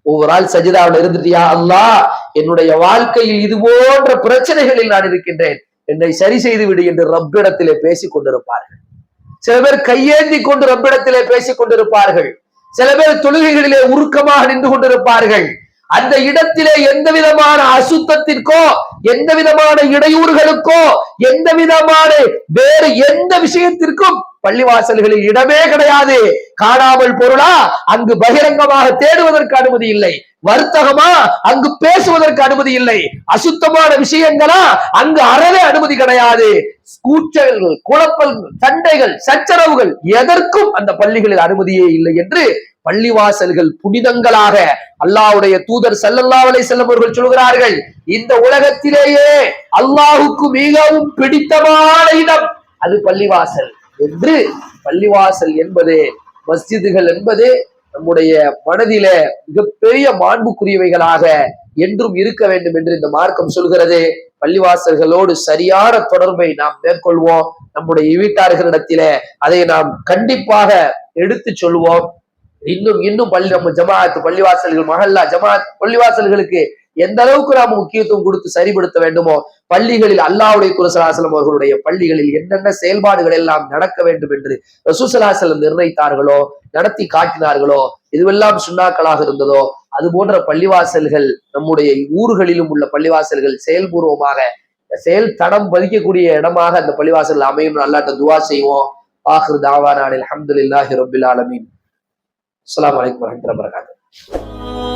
ஒவ்வொரு ஆள் சஜிதாவில் இருந்துட்டியா, அல்லாஹ் என்னுடைய வாழ்க்கையில் இது போன்ற பிரச்சனைகளில் நான் இருக்கின்றேன், என்னை சரி செய்து விடு என்று ரப்பிடத்திலே பேசிக் கொண்டிருப்பார்கள். சில பேர் கையேந்தி கொண்டு ரப்பிடத்திலே பேசிக் கொண்டிருப்பார்கள். சில பேர் தொழுகைகளிலே உருக்கமாக நின்று கொண்டிருப்பார்கள். அந்த இடத்திலே எந்த விதமான அசுத்தத்திற்கோ, எந்த விதமான இடையூறுகளுக்கோ, எந்த விதமான வேறு எந்த விஷயத்திற்கும் பள்ளிவாசல்களில் இடமே கிடையாது. காணாமல் பொருளா அங்கு பகிரங்கமாக தேடுவதற்கு அனுமதி இல்லை, வர்த்தகமா அங்கு பேசுவதற்கு அனுமதி இல்லை, அசுத்தமான விஷயங்களா அங்கு அறவே அனுமதி கிடையாது. கூச்சல்கள், குழப்பங்கள், சண்டைகள், சச்சரவுகள் எதற்கும் அந்த பள்ளிகளில் அனுமதியே இல்லை என்று பள்ளிவாசல்கள் புனிதங்களாக அல்லாஹ்வுடைய தூதர் ஸல்லல்லாஹு அலைஹி வஸல்லம் அவர்கள் சொல்கிறார்கள், இந்த உலகத்திலேயே அல்லாஹ்வுக்கு மிகவும் பிடித்தமான இடம் அது பள்ளிவாசல் என்று. பள்ளிவாசல் என்பது, மஸ்ஜிதுகள் என்பது நம்முடைய மனதில மிகப்பெரிய மாண்புக்குரியவைகளாக என்றும் இருக்க வேண்டும் என்று இந்த மார்க்கம் சொல்கிறது. பள்ளிவாசல்களோடு சரியான தொடர்பை நாம் மேற்கொள்வோம். நம்முடைய வீட்டார்களிடத்தில அதை நாம் கண்டிப்பாக எடுத்து சொல்வோம். இன்னும் நம்ம ஜமாஅத் பள்ளிவாசல்கள், மஹல்லா ஜமாஅத் பள்ளிவாசல்களுக்கு எந்த அளவுக்கு நாம் முக்கியத்துவம் கொடுத்து சரிபடுத்த வேண்டுமோ, பள்ளிகளில் அல்லாஹ்வுடைய தூதர் ஸல்லல்லாஹு அலைஹி வஸல்லம் அவர்களுடைய பள்ளிகளில் என்னென்ன செயல்பாடுகள் எல்லாம் நடக்க வேண்டும் என்று ரசூல் ஸல்லல்லாஹு அலைஹி வஸல்லம் நிர்ணயித்தார்களோ, நடத்தி காட்டினார்களோ, இதுவெல்லாம் சுன்னாக்களாக இருந்ததோ, அது போன்ற பள்ளிவாசல்கள் நம்முடைய ஊர்களிலும் உள்ள பள்ளிவாசல்கள் செயல்பூர்வமாக செயல் தடம் பதிக்கக்கூடிய இடமாக அந்த பள்ளிவாசல்கள் அமையும். அல்லாஹ்ட்ட துஆ செய்வோம். ஆகிரு தாவானா அல்ஹம்துலில்லாஹி ரப்பில் ஆலமீன். அஸ்ஸலாமு அலைக்கும் வரஹ்மத்துல்லாஹி வபரகாத்துஹு.